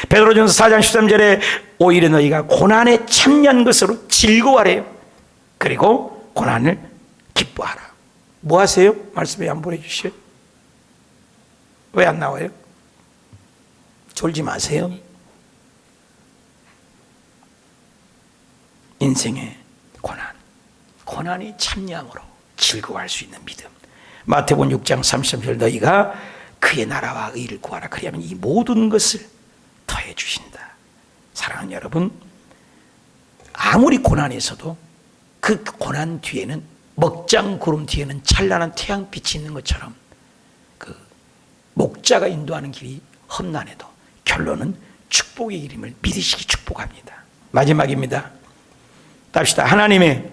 베드로전서 4장 13절에 오히려 너희가 고난에 참여한 것으로 즐거워하래요. 그리고 고난을 기뻐하라. 뭐 하세요? 말씀에 안 보내주시요? 왜 안 나와요? 졸지 마세요. 인생의 고난이 참여함으로 즐거워할 수 있는 믿음. 마태복음 6장 33절 너희가 그의 나라와 의를 구하라. 그리하면 이 모든 것을 더해 주신다. 사랑하는 여러분, 아무리 고난에서도 그 고난 뒤에는, 먹장 구름 뒤에는 찬란한 태양빛이 있는 것처럼 그 목자가 인도하는 길이 험난해도 결론은 축복의 길임을 믿으시기 축복합니다. 마지막입니다. 답시다. 하나님의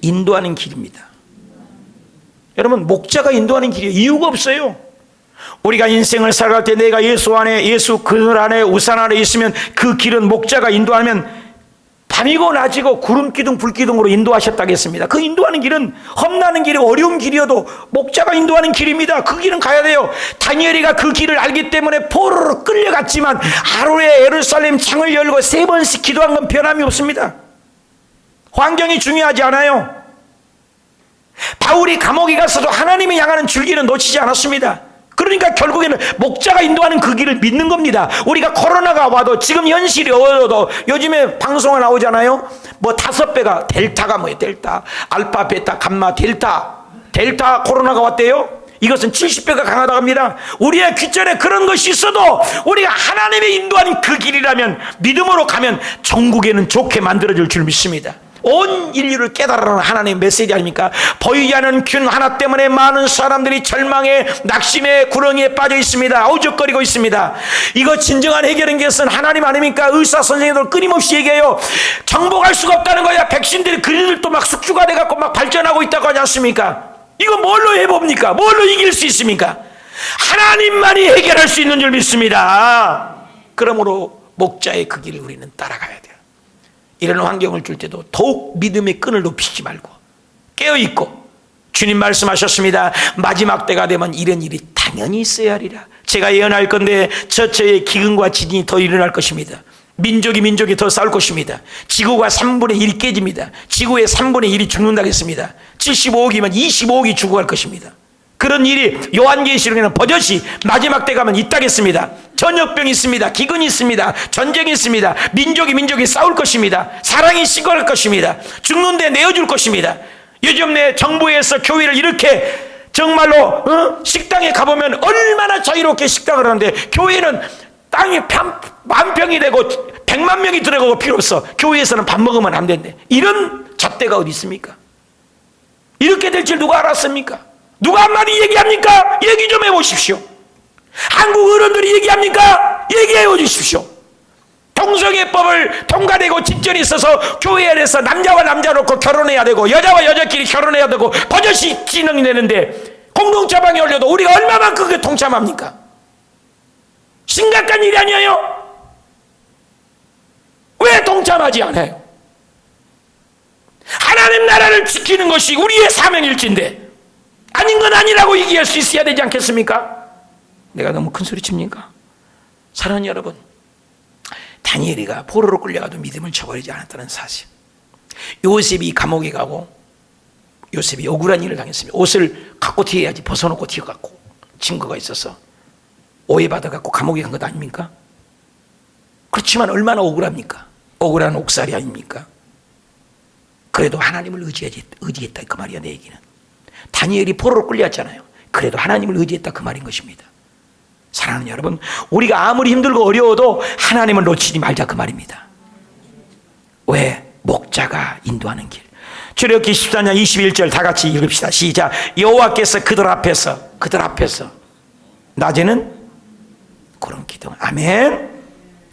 인도하는 길입니다. 여러분, 목자가 인도하는 길이 이유가 없어요. 우리가 인생을 살아갈 때 내가 예수 안에, 예수 그늘 안에, 우산 아래 있으면 그 길은 목자가 인도하면 밤이고 낮이고 구름기둥 불기둥으로 인도하셨다겠습니다. 그 인도하는 길은 험나는 길이 어려운 길이어도 목자가 인도하는 길입니다. 그 길은 가야 돼요. 다니엘이가 그 길을 알기 때문에 포로로 끌려갔지만 하루에 예루살렘 창을 열고 3번씩 기도한 건 변함이 없습니다. 환경이 중요하지 않아요. 바울이 감옥에 가서도 하나님이 향하는 줄기는 놓치지 않았습니다. 그러니까 결국에는 목자가 인도하는 그 길을 믿는 겁니다. 우리가 코로나가 와도, 지금 현실이 어려워도, 요즘에 방송에 나오잖아요. 뭐 5배가, 델타가 뭐예요? 델타, 알파, 베타, 감마, 델타 코로나가 왔대요. 이것은 70배가 강하다고 합니다. 우리의 귓전에 그런 것이 있어도 우리가 하나님의 인도하는 그 길이라면, 믿음으로 가면 전국에는 좋게 만들어질 줄 믿습니다. 온 인류를 깨달으라는 하나님의 메시지 아닙니까? 보이지 않는 균 하나 때문에 많은 사람들이 절망에, 낙심에, 구렁이에 빠져 있습니다. 어죽거리고 있습니다. 이거 진정한 해결인 것은 하나님 아닙니까? 의사 선생님들 끊임없이 얘기해요. 정복할 수가 없다는 거야. 백신들이 그들도 막 숙주가 돼갖고 막 발전하고 있다고 하지 않습니까? 이거 뭘로 해봅니까? 뭘로 이길 수 있습니까? 하나님만이 해결할 수 있는 줄 믿습니다. 그러므로 목자의 그 길을 우리는 따라가야 돼요. 이런 환경을 줄 때도 더욱 믿음의 끈을 높이지 말고 깨어있고, 주님 말씀하셨습니다. 마지막 때가 되면 이런 일이 당연히 있어야 하리라. 제가 예언할 건데 저처의 기근과 지진이 더 일어날 것입니다. 민족이 더 싸울 것입니다. 지구가 3분의 1이 깨집니다. 지구의 3분의 1이 죽는다고 했습니다. 75억이면 25억이 죽어갈 것입니다. 그런 일이 요한계시록에는 버젓이 마지막 때 가면 있다겠습니다. 전염병이 있습니다. 기근이 있습니다. 전쟁이 있습니다. 민족이 싸울 것입니다. 사랑이 식어갈 것입니다. 죽는데 내어줄 것입니다. 요즘 내 정부에서 교회를 이렇게 정말로 식당에 가보면 얼마나 자유롭게 식당을 하는데, 교회는 땅이 만평이 되고 100만 명이 들어가고 필요 없어. 교회에서는 밥 먹으면 안 된대. 이런 잣대가 어디 있습니까? 이렇게 될 줄 누가 알았습니까? 누가 한마디 얘기합니까? 얘기 좀 해보십시오. 한국 어른들이 얘기합니까? 얘기해 주십시오. 동성애법을 통과되고 직전이 있어서 교회 안에서 남자와 남자 놓고 결혼해야 되고 여자와 여자끼리 결혼해야 되고 버젓이 진행이 되는데, 공동체방에 올려도 우리가 얼마나 그게 동참합니까? 심각한 일이 아니에요? 왜 동참하지 않아요? 하나님 나라를 지키는 것이 우리의 사명일진데 아닌 건 아니라고 얘기할 수 있어야 되지 않겠습니까? 내가 너무 큰 소리 칩니까? 사랑하는 여러분, 다니엘이가 포로로 끌려가도 믿음을 저버리지 않았다는 사실. 요셉이 감옥에 가고 요셉이 억울한 일을 당했습니다. 옷을 갖고 튀어야지 벗어놓고 튀어갖고 증거가 있어서 오해받아갖고 감옥에 간 것 아닙니까? 그렇지만 얼마나 억울합니까? 억울한 옥살이 아닙니까? 그래도 하나님을 의지했다 그 말이야. 내 얘기는 다니엘이 포로로 끌려왔잖아요. 그래도 하나님을 의지했다 그 말인 것입니다. 사랑하는 여러분, 우리가 아무리 힘들고 어려워도 하나님을 놓치지 말자 그 말입니다. 왜? 목자가 인도하는 길. 출애굽기 14장 21절 다 같이 읽읍시다. 시작. 여호와께서 그들 앞에서 낮에는 구름 기둥, 아멘,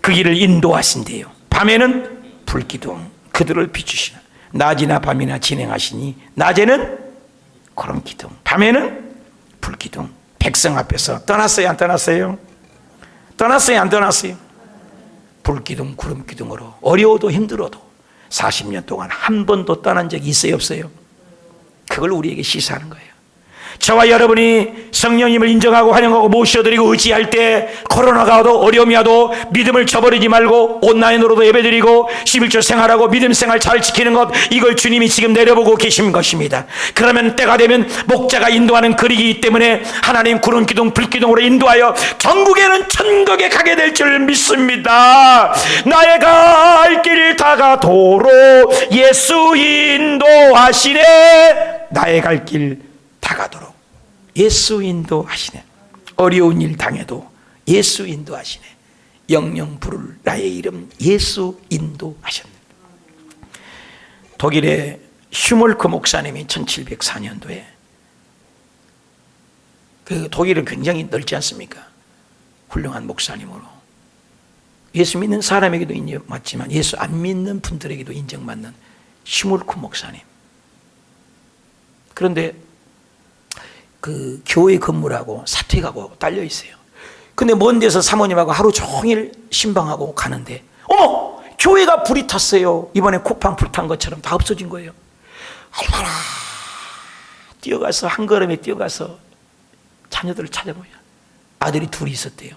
그 길을 인도하신대요. 밤에는 불기둥 그들을 비추시나. 낮이나 밤이나 진행하시니 낮에는 구름 기둥, 밤에는 불기둥. 백성 앞에서 떠났어요, 안 떠났어요? 떠났어요, 안 떠났어요? 불기둥 구름 기둥으로 어려워도 힘들어도 40년 동안 한 번도 떠난 적이 있어요, 없어요? 그걸 우리에게 시사하는 거예요. 저와 여러분이 성령님을 인정하고 환영하고 모셔드리고 의지할 때 코로나가 와도 어려움이 와도 믿음을 저버리지 말고 온라인으로도 예배드리고 11조 생활하고 믿음 생활 잘 지키는 것, 이걸 주님이 지금 내려보고 계신 것입니다. 그러면 때가 되면 목자가 인도하는 그리기 때문에 하나님 구름 기둥 불기둥으로 인도하여 전국에는 천국에 가게 될 줄 믿습니다. 나의 갈 길 다가도록 예수 인도하시네. 나의 갈 길 다가도록 예수 인도하시네. 어려운 일 당해도 예수 인도하시네. 영영 부를 나의 이름 예수 인도하셨네. 독일의 슈몰크 목사님이 1704년도에, 그 독일은 굉장히 넓지 않습니까? 훌륭한 목사님으로 예수 믿는 사람에게도 인정받지만 예수 안 믿는 분들에게도 인정받는 슈몰크 목사님. 그런데 그 교회 건물하고 사택하고 딸려 있어요. 근데 먼 데서 사모님하고 하루 종일 신방하고 가는데, 어머, 교회가 불이 탔어요. 이번에 쿠팡 불탄 것처럼 다 없어진 거예요. 얼마나 뛰어가서, 한 걸음에 뛰어가서 자녀들을 찾아보면 아들이 둘이 있었대요.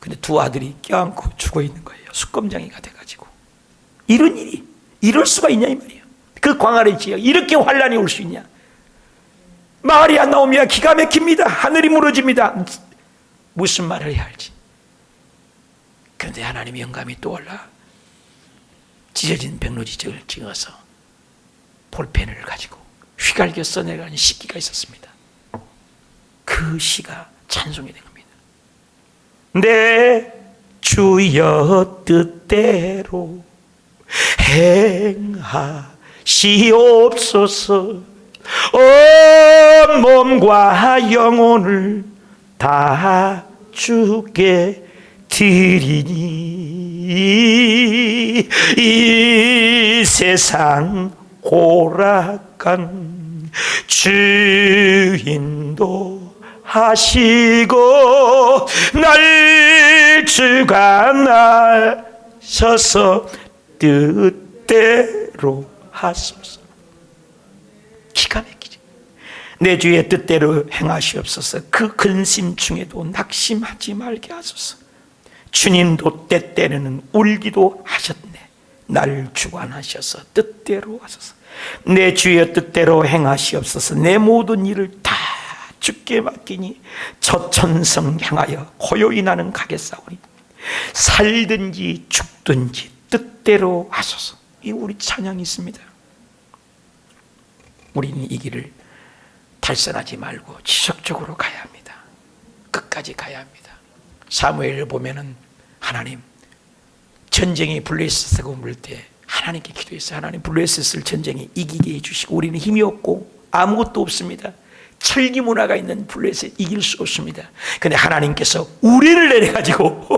근데 두 아들이 껴안고 죽어 있는 거예요. 수검장이가 돼가지고. 이런 일이 이럴 수가 있냐 이 말이에요. 그 광활한 지역 이렇게 환란이 올 수 있냐. 말이 안 나오면 기가 막힙니다. 하늘이 무너집니다. 무슨 말을 해야 할지. 그런데 하나님의 영감이 또 올라 찢어진 백로지책을 찍어서 볼펜을 가지고 휘갈겨 써내려가는 시기가 있었습니다. 그 시가 찬송이 된 겁니다. 내 주여 뜻대로 행하시옵소서. 온 몸과 영혼을 다 주께 드리니 이 세상 호락한 주인도 하시고 날 주가 나셔서 뜻대로 하소서. 기가 막히죠. 내 주의 뜻대로 행하시옵소서. 그 근심 중에도 낙심하지 말게 하소서. 주님도 때때로는 울기도 하셨네. 나를 주관하셔서 뜻대로 하소서. 내 주의 뜻대로 행하시옵소서. 내 모든 일을 다 주께 맡기니 저천성 향하여 고요히 나는 가겠사오니 살든지 죽든지 뜻대로 하소서. 이 우리 찬양이 있습니다. 우리는 이 길을 탈선하지 말고 지속적으로 가야 합니다. 끝까지 가야 합니다. 사무엘을 보면은 하나님 전쟁이 블레셋하고 물 때 하나님께 기도했어요. 하나님 블레셋을 전쟁에 이기게 해주시고 우리는 힘이 없고 아무것도 없습니다. 철기 문화가 있는 블레셋 이길 수 없습니다. 근데 하나님께서 우리를 내려가지고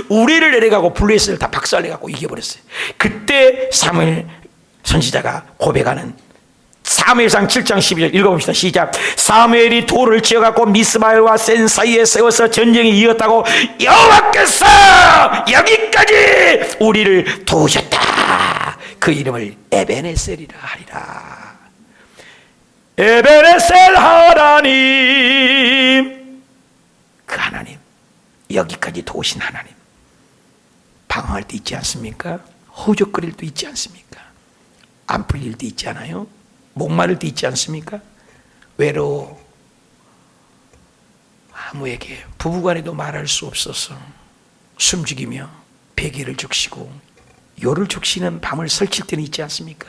우리를 내려가고 블레셋을 다 박살내갖고 이겨버렸어요. 그때 사무엘 선지자가 고백하는 사무엘상 7장 12절 읽어봅시다. 시작. 사무엘이 돌을 지어갖고 미스마엘과 센 사이에 세워서 전쟁이 이었다고 여호와께서 여기까지 우리를 도우셨다. 그 이름을 에베네셀이라 하리라. 에베네셀 하나님, 그 하나님, 여기까지 도우신 하나님. 방황할 때 있지 않습니까? 허우적거릴 때 있지 않습니까? 안 풀릴 때 있지 않아요? 목마를 때 있지 않습니까? 외로워. 아무에게 부부간에도 말할 수 없어서 숨죽이며 베개를 적시고 요를 적시는 밤을 설칠 때는 있지 않습니까?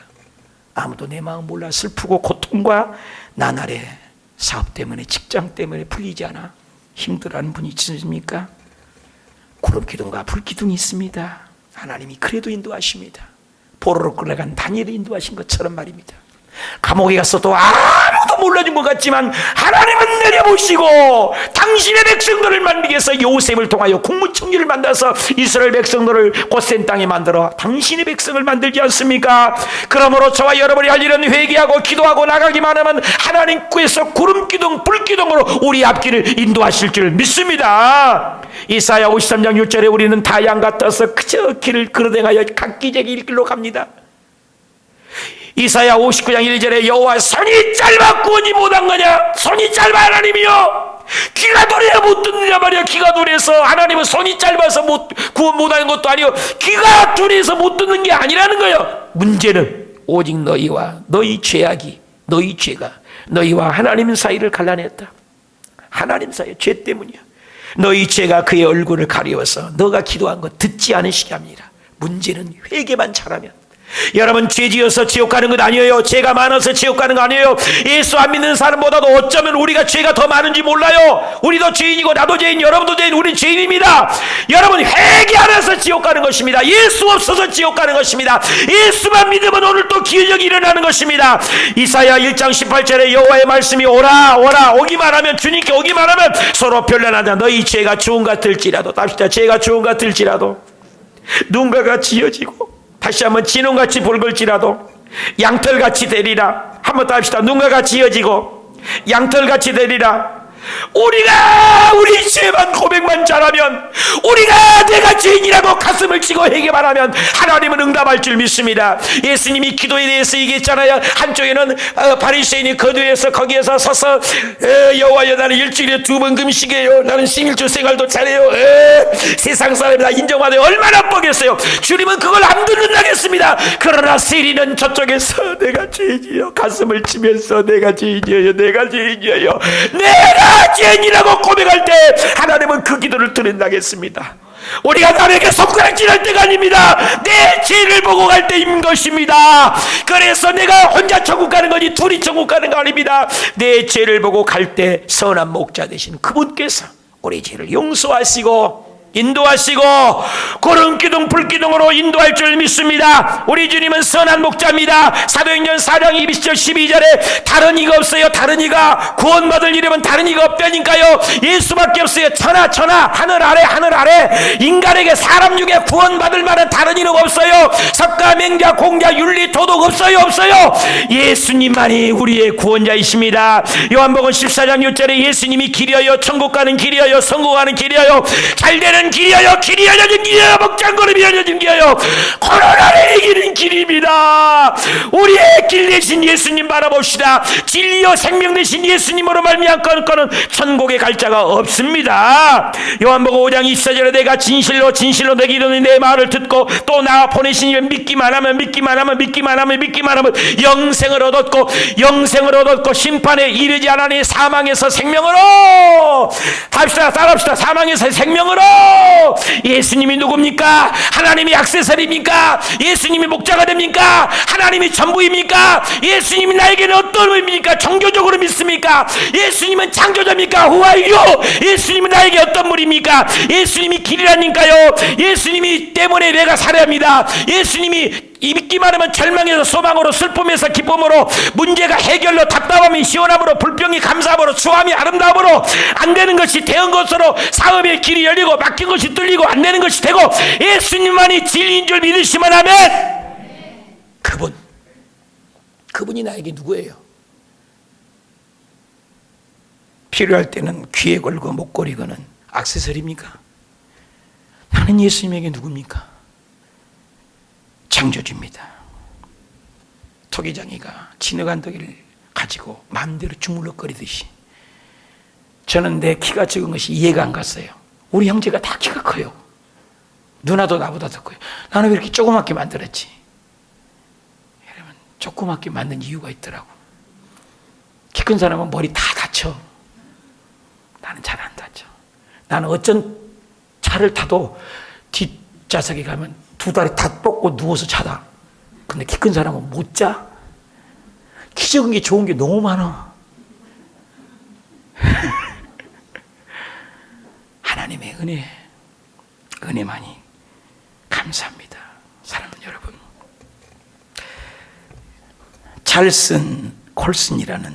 아무도 내 마음 몰라 슬프고 고통과 나날의 사업 때문에 직장 때문에 풀리지 않아 힘들어하는 분이 있습니까? 구름기둥과 불기둥이 있습니다. 하나님이 그래도 인도하십니다. 포로로 끌려간 다니엘을 인도하신 것처럼 말입니다. 감옥에 갔어도 아무도 몰라준 것 같지만 하나님은 내려보시고 당신의 백성들을 만들기 위해서 요셉을 통하여 국무총리를 만나서 이스라엘 백성들을 고센 땅에 만들어 당신의 백성을 만들지 않습니까? 그러므로 저와 여러분이 할 일은 회개하고 기도하고 나가기만 하면 하나님께서 구름기둥 불기둥으로 우리 앞길을 인도하실 줄 믿습니다. 이사야 53장 6절에 우리는 다 양 같아서 그저 길을 그르댕하여 각기의 길로 갑니다. 이사야 59장 1절에 여호와 손이 짧아 구원이 못한 거냐? 손이 짧아 하나님이요. 귀가 도려야 못 듣느냐 말이야. 귀가 도려서 하나님은 손이 짧아서 구원 못하는 것도 아니요, 귀가 도려서 못 듣는 게 아니라는 거예요. 문제는 오직 너희와 너희 죄악이, 너희 죄가 너희와 하나님 사이를 갈라냈다. 하나님 사이 죄 때문이야. 너희 죄가 그의 얼굴을 가리워서 너가 기도한 것 듣지 않으시게 합니다. 문제는 회개만 잘하면. 여러분, 죄 지어서 지옥 가는 것 아니에요. 죄가 많아서 지옥 가는 거 아니에요. 예수 안 믿는 사람보다도 어쩌면 우리가 죄가 더 많은지 몰라요. 우리도 죄인이고 나도 죄인, 여러분도 죄인, 우리 죄인입니다. 여러분, 회개 안 해서 지옥 가는 것입니다. 예수 없어서 지옥 가는 것입니다. 예수만 믿으면 오늘 또 기적이 일어나는 것입니다. 이사야 1장 18절에 여호와의 말씀이 오라 오라, 오기만 하면, 주님께 오기만 하면 서로 변론하자. 너희 죄가 주홍 같을지라도, 답시다. 죄가 주홍 같을지라도 눈가가 지어지고, 다시 한번 진홍같이 붉을지라도 양털같이 되리라. 한번 더 합시다. 눈가가 지어지고 양털같이 되리라. 우리가 우리 죄만 고백만 잘하면, 우리가 내가 죄인이라고 가슴을 치고 회개만 하면 하나님은 응답할 줄 믿습니다. 예수님이 기도에 대해서 얘기했잖아요. 한쪽에는 바리새인이 거두에서 거기에서 서서 여호와여, 나는 일주일에 2번 금식해요. 나는 신일주 생활도 잘해요. 세상 사람이 다 인정받아요. 얼마나 뻔했어요. 주님은 그걸 안 듣는다겠습니다. 그러나 세리는 저쪽에서 내가 죄인이요, 가슴을 치면서 내가 죄인이에요, 내가 죄인이에요, 내가 죄인이라고 고백할 때 하나님은 그 기도를 들은다겠습니다. 우리가 남에게 손가락질할 때가 아닙니다. 내 죄를 보고 갈 때인 것입니다. 그래서 내가 혼자 천국 가는 거지 둘이 천국 가는 거 아닙니다. 내 죄를 보고 갈 때 선한 목자 되신 그분께서 우리 죄를 용서하시고 인도하시고 구름기둥 불기둥으로 인도할 줄 믿습니다. 우리 주님은 선한 목자입니다. 사도행전 4장 20절 12절에 다른 이가 없어요. 다른 이가 구원받을 이름은 다른 이가 없다니까요. 예수밖에 없어요. 천하 하늘 아래 인간에게, 사람 중에 구원받을 만한 다른 이름 없어요. 석가 맹자 공자 윤리 도덕 없어요. 예수님만이 우리의 구원자이십니다. 요한복음 14장 6절에 예수님이 길이어요, 천국 가는 길이어요, 성공하는 길이어요, 잘되는 이기는 길이하여 길이 알려진 길이하여 먹장걸음이 알려진 길이하여 코로나를 이기는 길입니다. 우리의 길 대신 예수님 바라봅시다. 진리요 생명 대신 예수님으로 말미암아 거는 천국에 갈 자가 없습니다. 요한복음 5장 24절에 내가 진실로 내게 이르노니 내 말을 듣고 또 나 보내신 이를 믿기만 하면 영생을 얻었고 심판에 이르지 않으니 사망에서 생명으로 따라합시다. 사망에서 생명으로. 예수님이 누굽니까? 하나님이 액세서리입니까? 예수님이 목자가 됩니까? 하나님이 전부입니까? 예수님이 나에게는 어떤 의미입니까? 종교적으로 믿습니까? 예수님은 창조자입니까? Who are you? 예수님은 나에게 어떤 분입니까? 예수님이 길이라니까요. 예수님이 때문에 내가 살아야 합니다. 예수님이 믿기만 하면 절망에서 소망으로, 슬픔에서 기쁨으로, 문제가 해결로, 답답함이 시원함으로, 불평이 감사함으로, 추함이 아름다움으로, 안 되는 것이 되는 것으로, 사업의 길이 열리고 막힌 것이 뚫리고 안 되는 것이 되고, 예수님만이 진리인 줄 믿으시면 하면 그분이 나에게 누구예요? 필요할 때는 귀에 걸고 목걸이 거는 액세서리입니까? 나는 예수님에게 누굽니까? 창조주입니다. 토기장이가 진흙안더기를 가지고 마음대로 주물럭거리듯이, 저는 내 키가 적은 것이 이해가 안 갔어요. 우리 형제가 다 키가 커요. 누나도 나보다 더 커요. 나는 왜 이렇게 조그맣게 만들었지? 여러분, 조그맣게 만든 이유가 있더라고. 키 큰 사람은 머리 다 다쳐. 나는 잘 안 다쳐. 나는 어쩐 차를 타도 뒷좌석에 가면 두 다리 다 뻗고 누워서 자다. 근데 키 큰 사람은 못 자. 키 적은 게 좋은 게 너무 많아. 하나님의 은혜만이 감사합니다. 사랑하는 여러분, 찰슨 콜슨이라는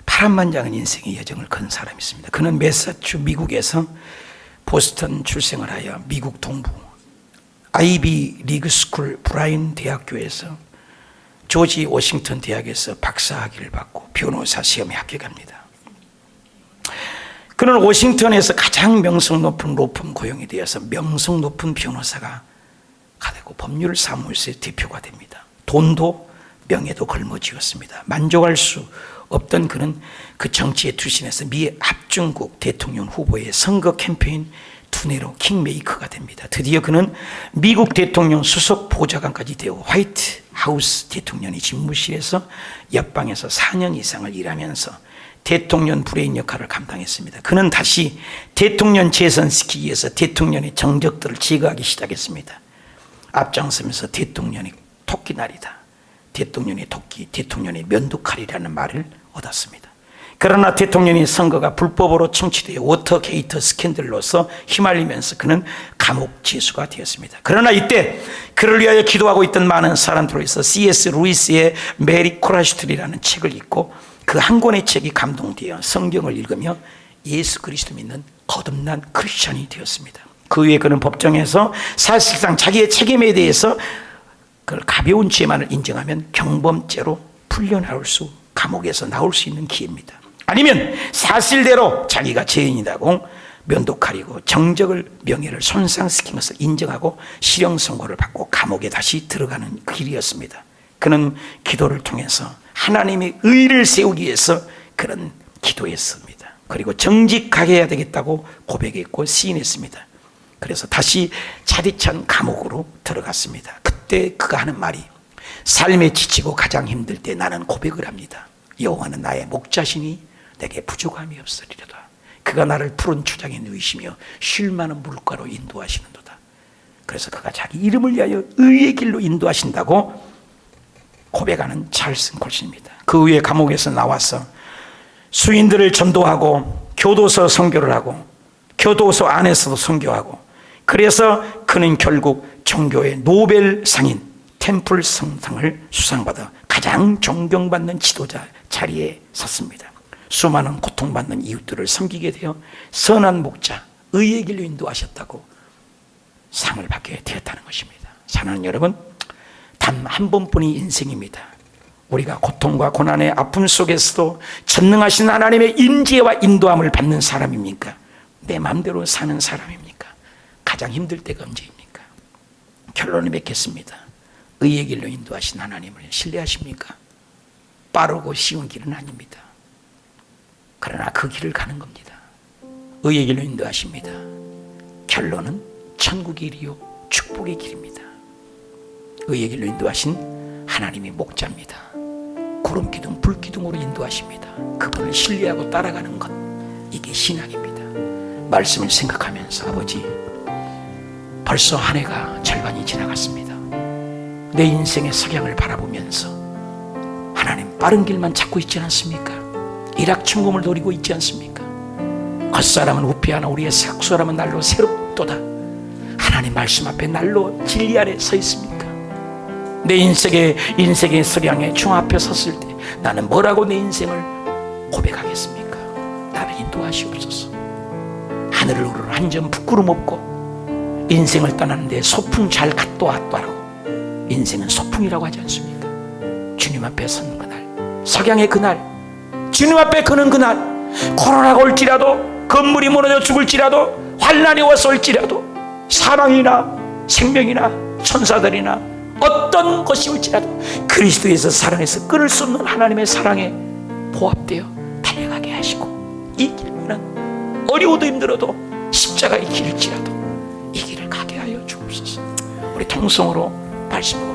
파란만장한 인생의 여정을 건 사람이 있습니다. 그는 매사추 미국에서 보스턴 출생을 하여 미국 동부 아이비 리그 스쿨 브라인 대학교에서 조지 워싱턴 대학에서 박사학위를 받고 변호사 시험에 합격합니다. 그는 워싱턴에서 가장 명성 높은 로펌 고용이 되어서 명성 높은 변호사가 되고 법률 사무소의 대표가 됩니다. 돈도 명예도 걸머쥐었습니다. 만족할 수 없던 그는 그 정치에 투신해서 미 합중국 대통령 후보의 선거 캠페인 두뇌로 킹메이커가 됩니다. 드디어 그는 미국 대통령 수석 보좌관까지 되어 화이트 하우스 대통령의 집무실에서 옆방에서 4년 이상을 일하면서 대통령 브레인 역할을 감당했습니다. 그는 다시 대통령 재선시키기 위해서 대통령의 정적들을 제거하기 시작했습니다. 앞장서면서 대통령의 토끼날이다, 대통령의 토끼, 대통령의 면도칼이라는 말을 얻었습니다. 그러나 대통령의 선거가 불법으로 청취되어 워터게이트 스캔들로서 휘말리면서 그는 감옥 재수가 되었습니다. 그러나 이때 그를 위하여 기도하고 있던 많은 사람들로 해서 C.S. 루이스의 메리 코라시트리라는 책을 읽고 그 한 권의 책이 감동되어 성경을 읽으며 예수 그리스도 믿는 거듭난 크리스천이 되었습니다. 그 후에 그는 법정에서 사실상 자기의 책임에 대해서 그걸 가벼운 죄만을 인정하면 경범죄로 풀려나올 수, 감옥에서 나올 수 있는 기회입니다. 아니면 사실대로 자기가 죄인이라고 면도칼이고 정적을, 명예를 손상시킨 것을 인정하고 실형 선고를 받고 감옥에 다시 들어가는 길이었습니다. 그는 기도를 통해서 하나님의 의를 세우기 위해서 그런 기도했습니다. 그리고 정직하게 해야 되겠다고 고백했고 시인했습니다. 그래서 다시 차디찬 감옥으로 들어갔습니다. 그때 그가 하는 말이, 삶에 지치고 가장 힘들 때 나는 고백을 합니다. 여호와는 나의 목자시니 내게 부족함이 없으리로다. 그가 나를 푸른 초장에 누이시며 쉴 만한 물가로 인도하시는도다. 그래서 그가 자기 이름을 위하여 의의 길로 인도하신다고 고백하는 찰슨 콜슨입니다. 그 후에 감옥에서 나와서 수인들을 전도하고 교도소 선교를 하고 교도소 안에서도 선교하고, 그래서 그는 결국 종교의 노벨상인 템플성상을 수상받아 가장 존경받는 지도자 자리에 섰습니다. 수많은 고통받는 이웃들을 섬기게 되어 선한 목자, 의의 길로 인도하셨다고 상을 받게 되었다는 것입니다. 사랑하는 여러분, 단 한 번뿐인 인생입니다. 우리가 고통과 고난의 아픔 속에서도 전능하신 하나님의 임재와 인도함을 받는 사람입니까? 내 마음대로 사는 사람입니까? 가장 힘들 때가 언제입니까? 결론을 맺겠습니다. 의의 길로 인도하신 하나님을 신뢰하십니까? 빠르고 쉬운 길은 아닙니다. 그러나 그 길을 가는 겁니다. 의의 길로 인도하십니다. 결론은 천국의 길이요 축복의 길입니다. 의의 길로 인도하신 하나님이 목자입니다. 구름기둥 불기둥으로 인도하십니다. 그분을 신뢰하고 따라가는 것, 이게 신앙입니다. 말씀을 생각하면서 아버지, 벌써 한 해가 절반이 지나갔습니다. 내 인생의 석양을 바라보면서 하나님, 빠른 길만 찾고 있지 않습니까? 일확천금을 노리고 있지 않습니까? 겉사람은 후피하나 우리의 속사람은 날로 새롭도다. 하나님 말씀 앞에 날로 진리 아래 서 있습니까? 내 인생의 석양의 중 앞에 섰을 때 나는 뭐라고 내 인생을 고백하겠습니까? 나를 인도하시옵소서. 하늘을 우러러 한 점 부끄럼 없고 인생을 떠나는데 소풍 잘 갔다 왔다라고, 인생은 소풍이라고 하지 않습니까? 주님 앞에 선 그날, 석양의 그날, 주님 앞에 거는 그날, 코로나가 올지라도, 건물이 무너져 죽을지라도, 환난이 와서 올지라도, 사망이나 생명이나 천사들이나 어떤 것이 올지라도 그리스도에서 사랑해서 끊을 수 없는 하나님의 사랑에 보합되어 달려가게 하시고, 이 길은 어려워도 힘들어도 십자가의 길일지라도 이 길을 가게 하여 주옵소서. 우리 통성으로 말씀을